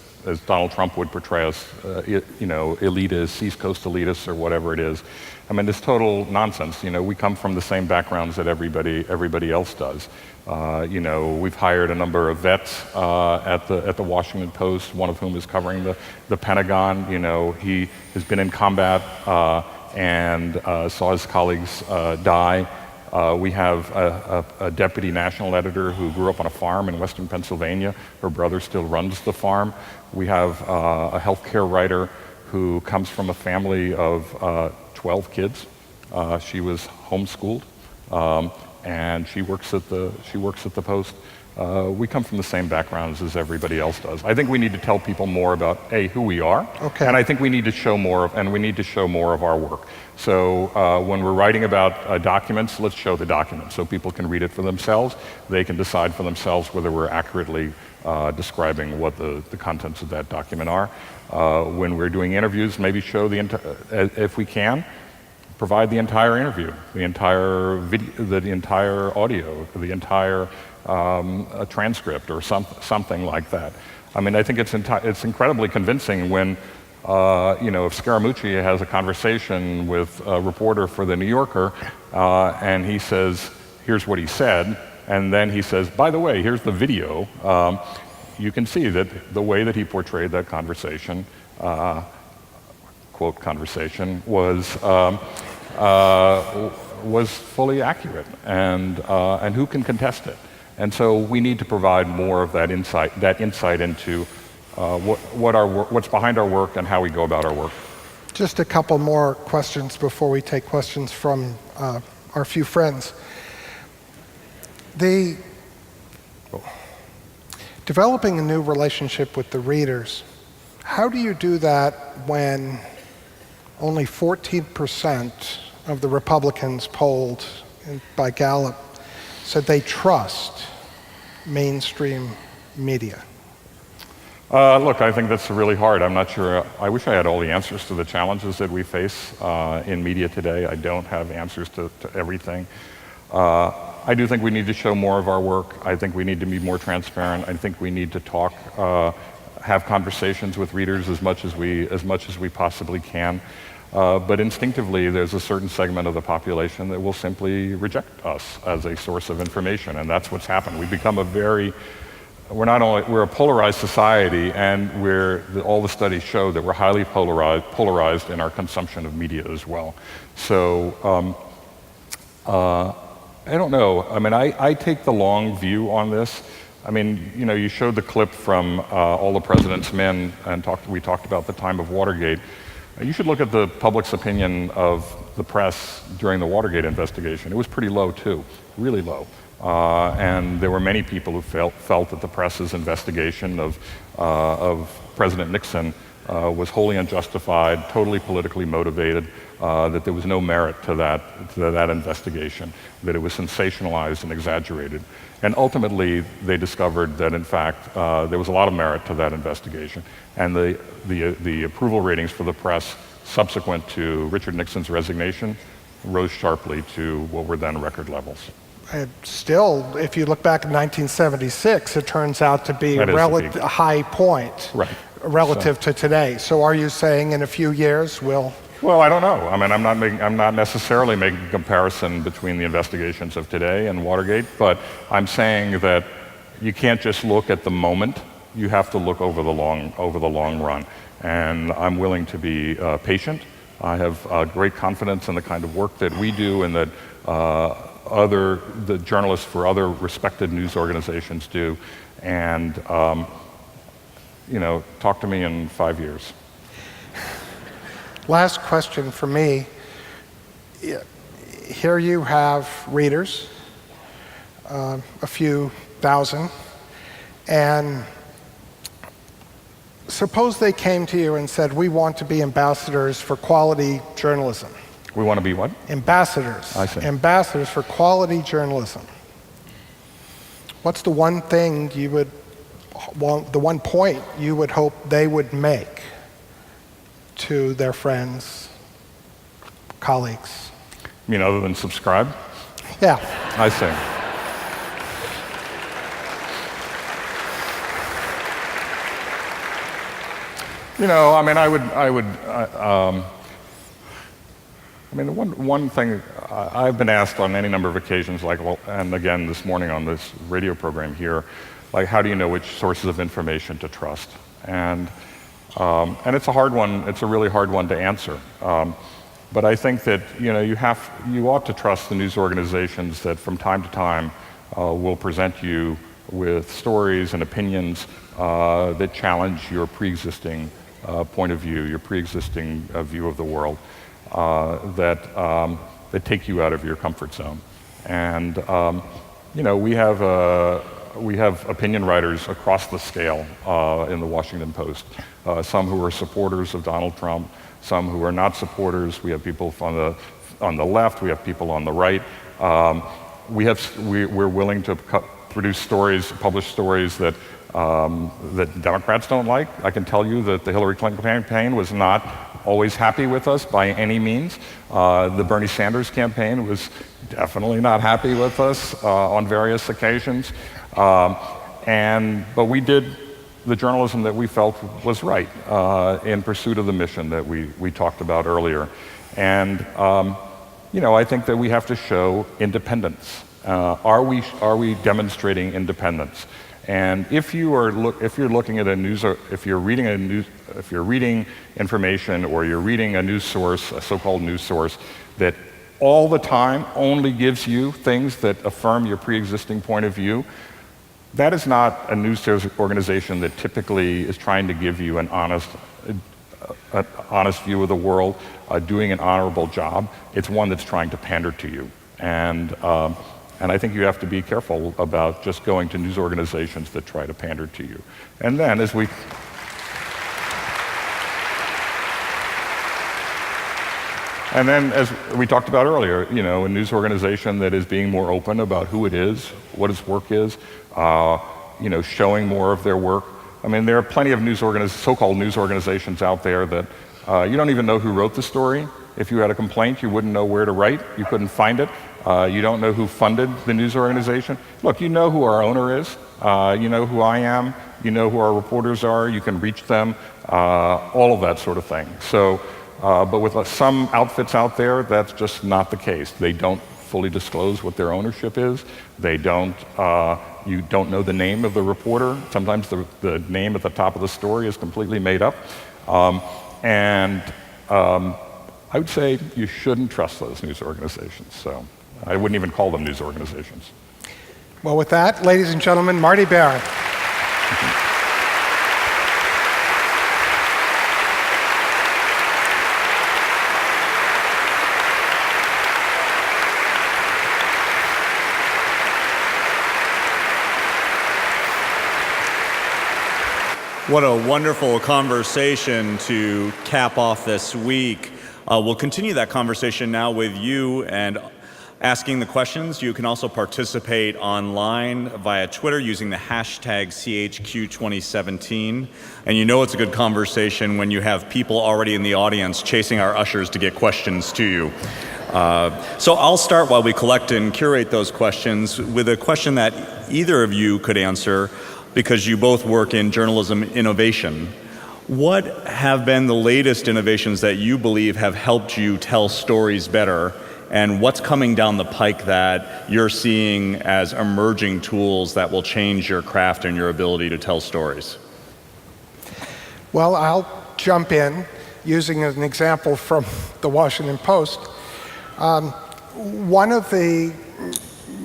Donald Trump would portray us, elitists, East Coast elitists, or whatever it is. It's total nonsense. We come from the same backgrounds that everybody else does. We've hired a number of vets at the Washington Post, one of whom is covering the Pentagon. He has been in combat and saw his colleagues die. We have a deputy national editor who grew up on a farm in western Pennsylvania. Her brother still runs the farm. We have a healthcare writer who comes from a family of 12 kids. She was homeschooled, and she works at the Post. We come from the same backgrounds as everybody else does. I think we need to tell people more about who we are, okay. And I think we need to show more of our work. So when we're writing about documents, let's show the documents so people can read it for themselves. They can decide for themselves whether we're accurately describing what the contents of that document are. When we're doing interviews, maybe show if we can, provide the entire interview, the entire video, the entire audio, the entire a transcript or something like that. I think it's incredibly convincing when, if Scaramucci has a conversation with a reporter for The New Yorker, and he says, here's what he said, and then he says, by the way, here's the video, you can see that the way that he portrayed that conversation, quote conversation, was fully accurate, and who can contest it? And so we need to provide more of that insight into what's behind our work and how we go about our work. Just a couple more questions before we take questions from our few friends. Developing a new relationship with the readers, how do you do that when only 14% of the Republicans polled by Gallup said they trust mainstream media? Look, I think that's really hard. I'm not sure. I wish I had all the answers to the challenges that we face in media today. I don't have answers to everything. I do think we need to show more of our work. I think we need to be more transparent. I think we need to talk, have conversations with readers as much as we possibly can. But instinctively, there's a certain segment of the population that will simply reject us as a source of information, and that's what's happened. We've become a very we're a polarized society, and all the studies show that we're highly polarized in our consumption of media as well. So I don't know. I mean, I take the long view on this. I mean, you know, you showed the clip from All the President's Men, and we talked about the time of Watergate. You should look at the public's opinion of the press during the Watergate investigation. It was pretty low too, really low. And there were many people who felt that the press's investigation of President Nixon was wholly unjustified, totally politically motivated, that there was no merit to that investigation, that it was sensationalized and exaggerated. And ultimately, they discovered that, in fact, there was a lot of merit to that investigation. And the approval ratings for the press subsequent to Richard Nixon's resignation rose sharply to what were then record levels. And still, if you look back in 1976, it turns out to be a high point relative to today. So are you saying in a few years we'll... Well, I don't know. I mean, I'm not necessarily making a comparison between the investigations of today and Watergate, but I'm saying that you can't just look at the moment. You have to look over the long run. And I'm willing to be patient. I have great confidence in the kind of work that we do and that the journalists for other respected news organizations do. And you know, talk to me in 5 years. Last question for me. Here you have readers, a few thousand, and suppose they came to you and said, we want to be ambassadors for quality journalism. We want to be what? Ambassadors. I see. Ambassadors for quality journalism. What's the one thing you would, the one point you would hope they would make to their friends, colleagues? You mean other than subscribe? Yeah. I see. You know, I mean, one thing I've been asked on any number of occasions, like, well, and again this morning on this radio program here, like, how do you know which sources of information to trust? And it's a hard one. It's a really hard one to answer. But I think that you ought to trust the news organizations that from time to time will present you with stories and opinions that challenge your pre-existing point of view, your pre-existing view of the world, that take you out of your comfort zone. And we have opinion writers across the scale in the Washington Post. Some who are supporters of Donald Trump, some who are not supporters. We have people on the left. We have people on the right. We're willing to produce stories, publish stories that Democrats don't like. I can tell you that the Hillary Clinton campaign was not always happy with us by any means. The Bernie Sanders campaign was definitely not happy with us on various occasions. But we did the journalism that we felt was right in pursuit of the mission that we talked about earlier. And I think that we have to show independence. Are we demonstrating independence? And if you're looking at if you're reading information, or you're reading a news source, a so-called news source, that all the time only gives you things that affirm your pre-existing point of view, that is not a news organization that typically is trying to give you an honest view of the world, doing an honorable job. It's one that's trying to pander to you. And I think you have to be careful about just going to news organizations that try to pander to you. And then as we talked about earlier, a news organization that is being more open about who it is, what its work is, showing more of their work. I mean, there are plenty of so-called news organizations out there that you don't even know who wrote the story. If you had a complaint, you wouldn't know where to write. You couldn't find it. You don't know who funded the news organization. Look, you know who our owner is. You know who I am. You know who our reporters are. You can reach them. All of that sort of thing. So, but with some outfits out there, that's just not the case. They don't fully disclose what their ownership is. They don't, you don't know the name of the reporter. Sometimes the name at the top of the story is completely made up. I would say you shouldn't trust those news organizations. So I wouldn't even call them news organizations. Well, with that, ladies and gentlemen, Marty Baron. What a wonderful conversation to cap off this week. We'll continue that conversation now with you and asking the questions. You can also participate online via Twitter using the hashtag CHQ2017. And you know it's a good conversation when you have people already in the audience chasing our ushers to get questions to you. So I'll start while we collect and curate those questions with a question that either of you could answer, because you both work in journalism innovation. What have been the latest innovations that you believe have helped you tell stories better, and what's coming down the pike that you're seeing as emerging tools that will change your craft and your ability to tell stories? Well, I'll jump in using an example from the Washington Post. One of the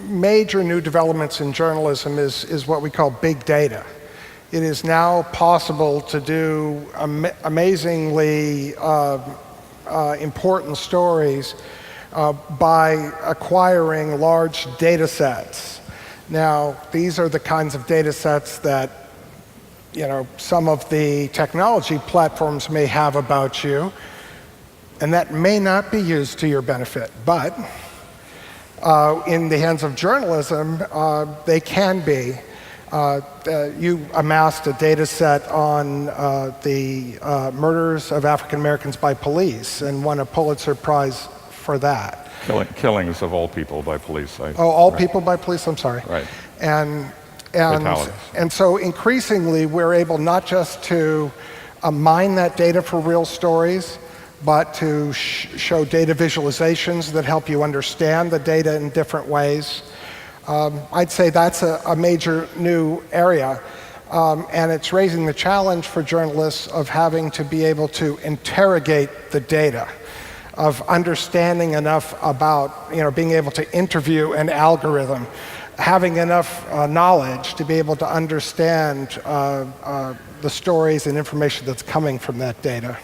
major new developments in journalism is what we call big data. It is now possible to do amazingly important stories by acquiring large data sets. Now, these are the kinds of data sets that some of the technology platforms may have about you, and that may not be used to your benefit, but in the hands of journalism, they can be. You amassed a data set on the murders of African Americans by police and won a Pulitzer Prize for that. Killings of all people by police. All people by police, I'm sorry. Right. And Fatalities. so increasingly we're able not just to mine that data for real stories, but to show data visualizations that help you understand the data in different ways. I'd say that's a major new area, and it's raising the challenge for journalists of having to be able to interrogate the data, of understanding enough about, being able to interview an algorithm, having enough knowledge to be able to understand the stories and information that's coming from that data.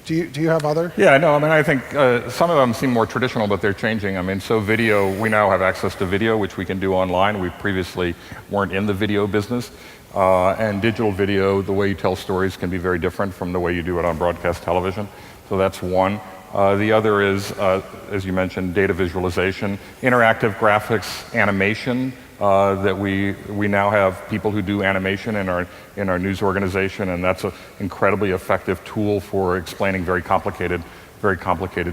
Do you have other? Yeah, no, I think some of them seem more traditional, but they're changing. So video, we now have access to video, which we can do online. We previously weren't in the video business. And digital video, the way you tell stories can be very different from the way you do it on broadcast television. So that's one. The other is, as you mentioned, data visualization, interactive graphics, animation. That we now have people who do animation in our news organization, and that's an incredibly effective tool for explaining very complicated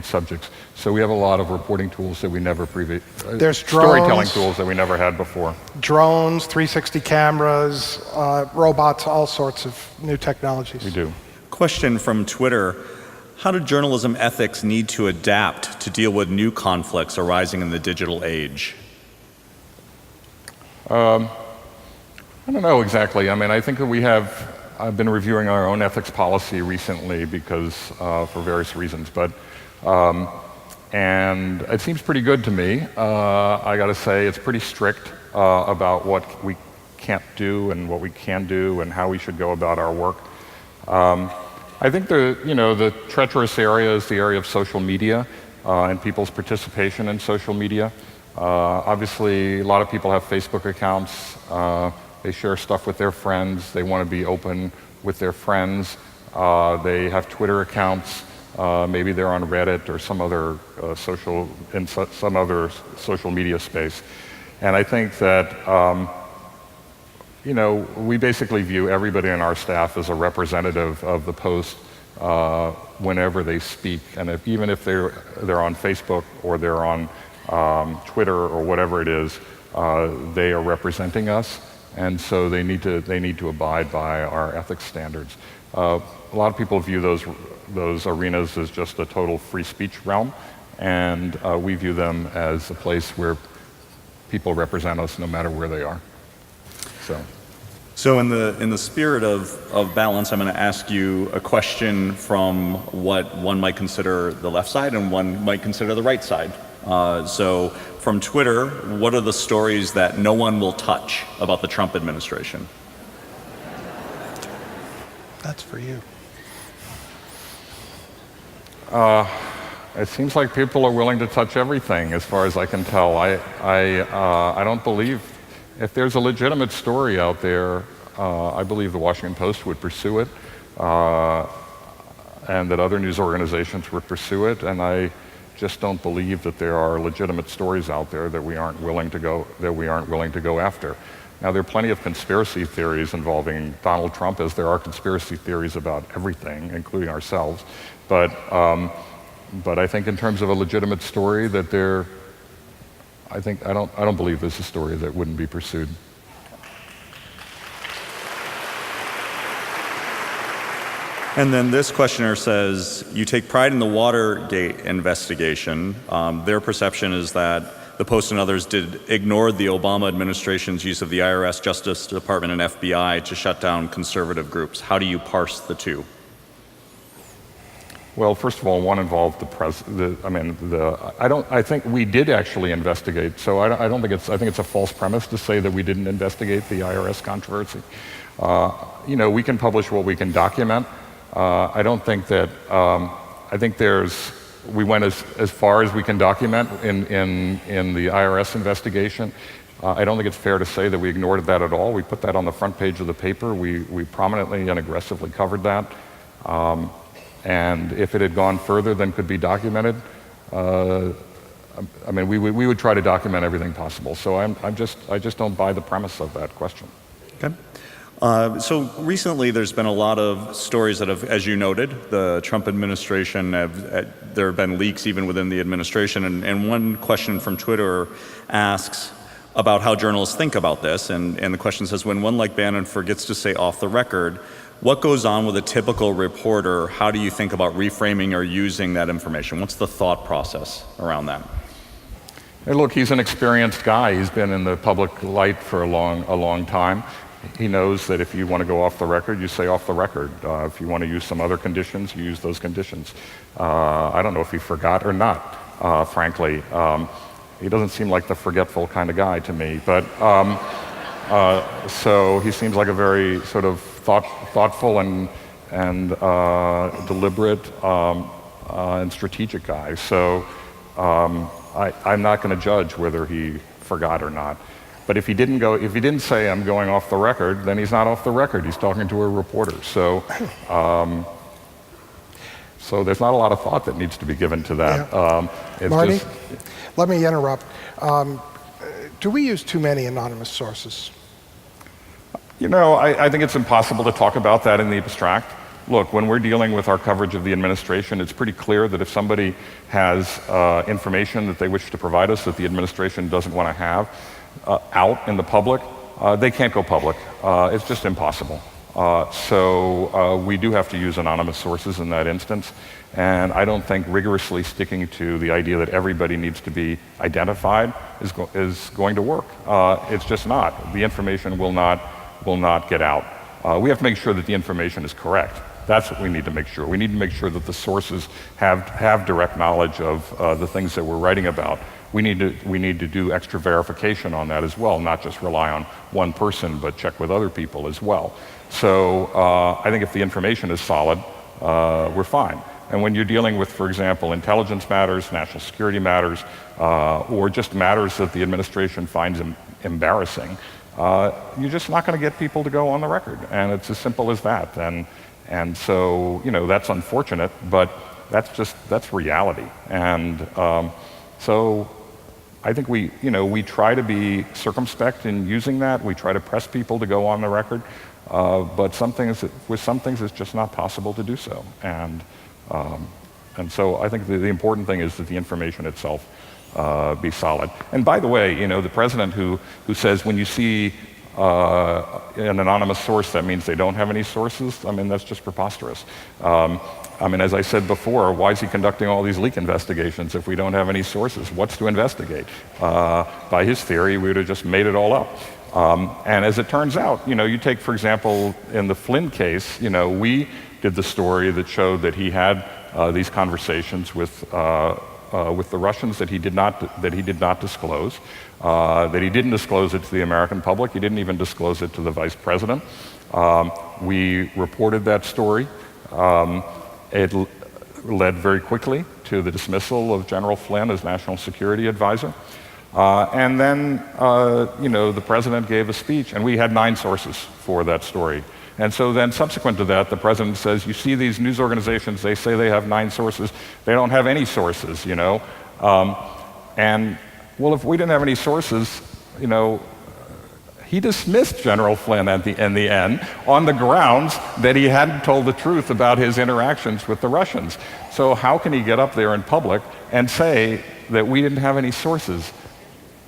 subjects. So we have a lot of reporting tools that we never There's storytelling drones, tools that we never had before. Drones, 360 cameras, robots, all sorts of new technologies. We do. Question from Twitter. How do journalism ethics need to adapt to deal with new conflicts arising in the digital age? I don't know exactly. I think that I've been reviewing our own ethics policy recently because, for various reasons, and it seems pretty good to me. I gotta say, it's pretty strict about what we can't do and what we can do and how we should go about our work. I think the treacherous area is the area of social media and people's participation in social media. Obviously, a lot of people have Facebook accounts. They share stuff with their friends. They want to be open with their friends. They have Twitter accounts. Maybe they're on Reddit or some other social media space. And I think that we basically view everybody on our staff as a representative of the Post whenever they speak, and even if they're on Facebook or they're on Twitter or whatever it is, they are representing us, and so they need to abide by our ethics standards. A lot of people view those arenas as just a total free speech realm, and we view them as a place where people represent us no matter where they are. So in the spirit of balance, I'm going to ask you a question from what one might consider the left side and one might consider the right side. So from Twitter, what are the stories that no one will touch about the Trump administration? That's for you. It seems like people are willing to touch everything, as far as I can tell. I don't believe, if there's a legitimate story out there, I believe the Washington Post would pursue it, and that other news organizations would pursue it. And I just don't believe that there are legitimate stories out there that we aren't willing to go after. Now, there are plenty of conspiracy theories involving Donald Trump, as there are conspiracy theories about everything, including ourselves. But I think in terms of a legitimate story, I don't believe there's a story that wouldn't be pursued. And then this questioner says, you take pride in the Watergate investigation. Their perception is that the Post and others ignored the Obama administration's use of the IRS, Justice Department, and FBI to shut down conservative groups. How do you parse the two? Well, first of all, one involved I think we did actually investigate, so I think it's a false premise to say that we didn't investigate the IRS controversy. We can publish what we can document. I don't think that, I think we went as far as we can document in the IRS investigation. I don't think it's fair to say that we ignored that at all. We put that on the front page of the paper. We prominently and aggressively covered that. And if it had gone further than could be documented, we would try to document everything possible. So I just don't buy the premise of that question. Okay. So recently there's been a lot of stories that have, as you noted, the Trump administration, there have been leaks even within the administration. And one question from Twitter asks about how journalists think about this. And the question says, when one like Bannon forgets to say off the record, what goes on with a typical reporter? How do you think about reframing or using that information? What's the thought process around that? Hey, look, he's an experienced guy. He's been in the public light for a long time. He knows that if you want to go off the record, you say off the record. If you want to use some other conditions, you use those conditions. I don't know if he forgot or not, frankly. He doesn't seem like the forgetful kind of guy to me. But so he seems like a very sort of thoughtful and deliberate and strategic guy. So I'm not going to judge whether he forgot or not. But if he didn't say I'm going off the record, then he's not off the record. He's talking to a reporter. So there's not a lot of thought that needs to be given to that. Yeah. Marty, let me interrupt. Do we use too many anonymous sources? I think it's impossible to talk about that in the abstract. Look, when we're dealing with our coverage of the administration, it's pretty clear that if somebody has information that they wish to provide us that the administration doesn't want to have out in the public, they can't go public. It's just impossible. So we do have to use anonymous sources in that instance. And I don't think rigorously sticking to the idea that everybody needs to be identified is going to work. It's just not. The information will not get out. We have to make sure that the information is correct. That's what we need to make sure. We need to make sure that the sources have direct knowledge of the things that we're writing about. We need to do extra verification on that as well, not just rely on one person, but check with other people as well. So I think if the information is solid, we're fine. And when you're dealing with, for example, intelligence matters, national security matters, or just matters that the administration finds embarrassing, you're just not going to get people to go on the record. And it's as simple as that. And so, that's unfortunate, but that's reality. And so I think we try to be circumspect in using that. We try to press people to go on the record. But with some things, it's just not possible to do so. And so I think the important thing is that the information itself be solid. And by the way, the president who says when you see an anonymous source, that means they don't have any sources, that's just preposterous. I mean, as I said before, why is he conducting all these leak investigations if we don't have any sources? What's to investigate? By his theory, we would have just made it all up. And as it turns out, you take, for example, in the Flynn case, we did the story that showed that he had these conversations with the Russians that he did not disclose, that he didn't disclose it to the American public. He didn't even disclose it to the vice president. We reported that story. It led very quickly to the dismissal of General Flynn as National Security Advisor. And then, the president gave a speech, and we had 9 sources for that story. And so then subsequent to that, the president says, you see these news organizations, they say they have 9 sources. They don't have any sources, And, well, if we didn't have any sources, he dismissed General Flynn in the end on the grounds that he hadn't told the truth about his interactions with the Russians. So how can he get up there in public and say that we didn't have any sources?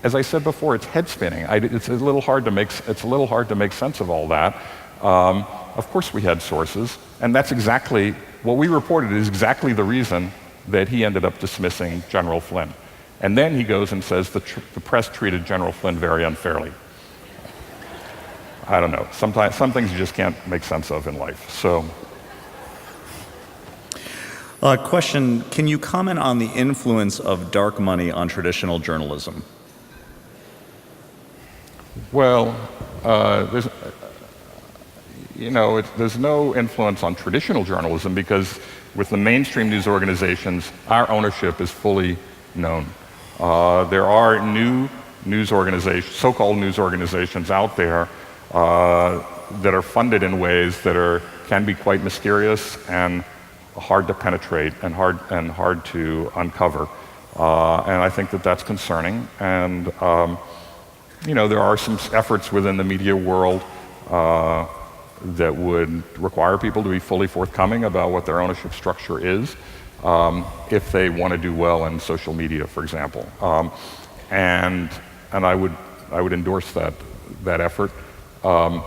As I said before, it's head spinning. It's a little hard to make sense of all that. Of course we had sources, and that's exactly what we reported is exactly the reason that he ended up dismissing General Flynn. And then he goes and says the press treated General Flynn very unfairly. I don't know. Sometimes some things you just can't make sense of in life. So, question, can you comment on the influence of dark money on traditional journalism? Well, there's no influence on traditional journalism because with the mainstream news organizations, our ownership is fully known. There are new news organizations, so-called news organizations out there that are funded in ways that can be quite mysterious and hard to penetrate and hard to uncover. And I think that that's concerning. And there are some efforts within the media world that would require people to be fully forthcoming about what their ownership structure is if they want to do well in social media, for example. And I would endorse that effort. I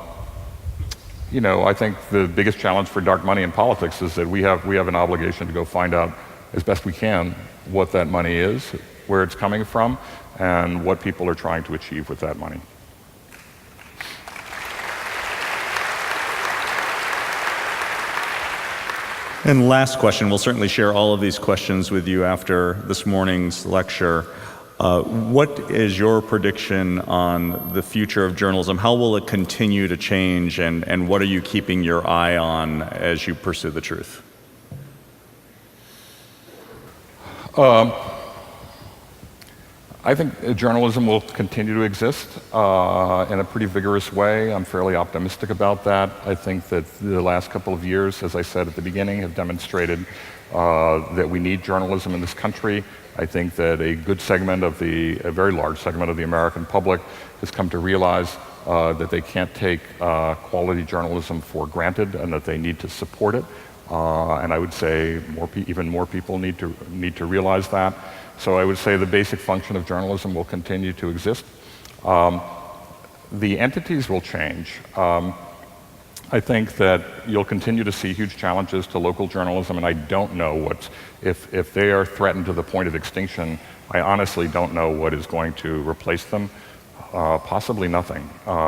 think the biggest challenge for dark money in politics is that we have an obligation to go find out as best we can what that money is, where it's coming from, and what people are trying to achieve with that money. And last question, we'll certainly share all of these questions with you after this morning's lecture. What is your prediction on the future of journalism? How will it continue to change, and what are you keeping your eye on as you pursue the truth? I think journalism will continue to exist in a pretty vigorous way. I'm fairly optimistic about that. I think that the last couple of years, as I said at the beginning, have demonstrated that we need journalism in this country. I think that a very large segment of the American public has come to realize that they can't take quality journalism for granted and that they need to support it. And I would say even more people need to realize that. So I would say the basic function of journalism will continue to exist. The entities will change. I think that you'll continue to see huge challenges to local journalism, and I don't know if they are threatened to the point of extinction, I honestly don't know what is going to replace them. Possibly nothing,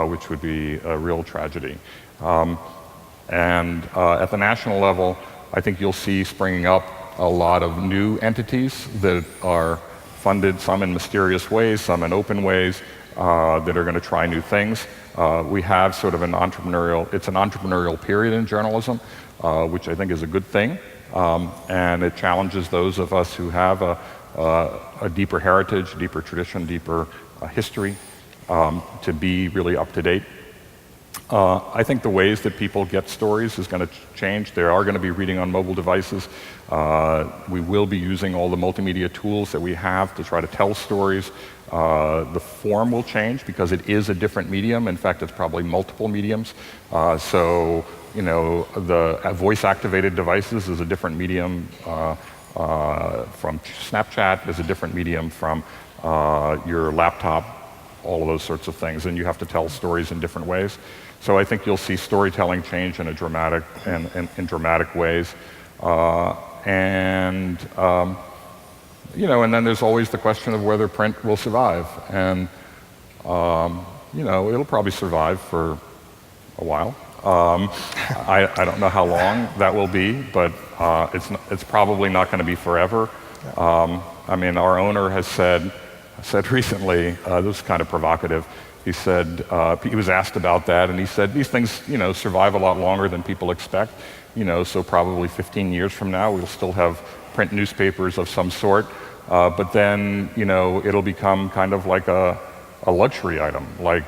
which would be a real tragedy. And at the national level, I think you'll see springing up a lot of new entities that are funded, some in mysterious ways, some in open ways, that are going to try new things. We have sort of an entrepreneurial period in journalism, which I think is a good thing. And it challenges those of us who have a deeper heritage, deeper tradition, deeper history, to be really up to date. I think the ways that people get stories is going to change. They are going to be reading on mobile devices. We will be using all the multimedia tools that we have to try to tell stories. The form will change because it is a different medium. In fact, it's probably multiple mediums. So, the voice-activated devices is a different medium from Snapchat, is a different medium from your laptop, all of those sorts of things. And you have to tell stories in different ways. So I think you'll see storytelling change in dramatic ways. And then there's always the question of whether print will survive. And, it'll probably survive for a while. I don't know how long that will be, but it's probably not going to be forever. Our owner has said recently, this was kind of provocative, he said, he was asked about that, and he said, these things, survive a lot longer than people expect. So probably 15 years from now, we'll still have print newspapers of some sort, but then, it'll become kind of like a luxury item, like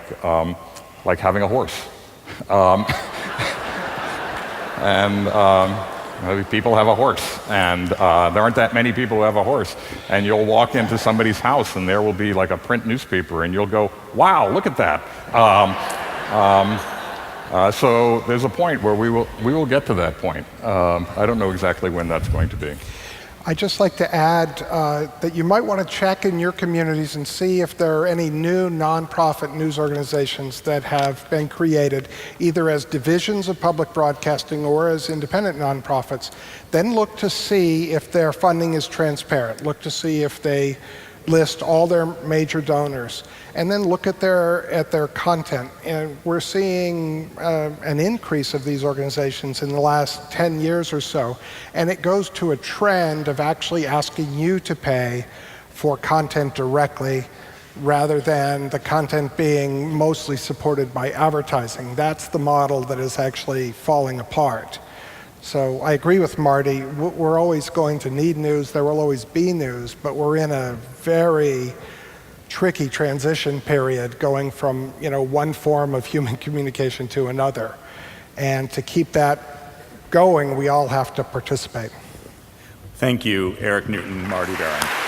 having a horse. People have a horse, and there aren't that many people who have a horse. And you'll walk into somebody's house, and there will be like a print newspaper, and you'll go, "Wow, look at that!" So there's a point where we will get to that point. I don't know exactly when that's going to be. I'd just like to add that you might want to check in your communities and see if there are any new nonprofit news organizations that have been created, either as divisions of public broadcasting or as independent nonprofits. Then look to see if their funding is transparent. Look to see if they list all their major donors, and then look at their content. And we're seeing an increase of these organizations in the last 10 years or so, and it goes to a trend of actually asking you to pay for content directly rather than the content being mostly supported by advertising. That's the model that is actually falling apart. So I agree with Marty. We're always going to need news. There will always be news, but we're in a very tricky transition period going from one form of human communication to another. And to keep that going, we all have to participate. Thank you, Eric Newton, Marty Baron.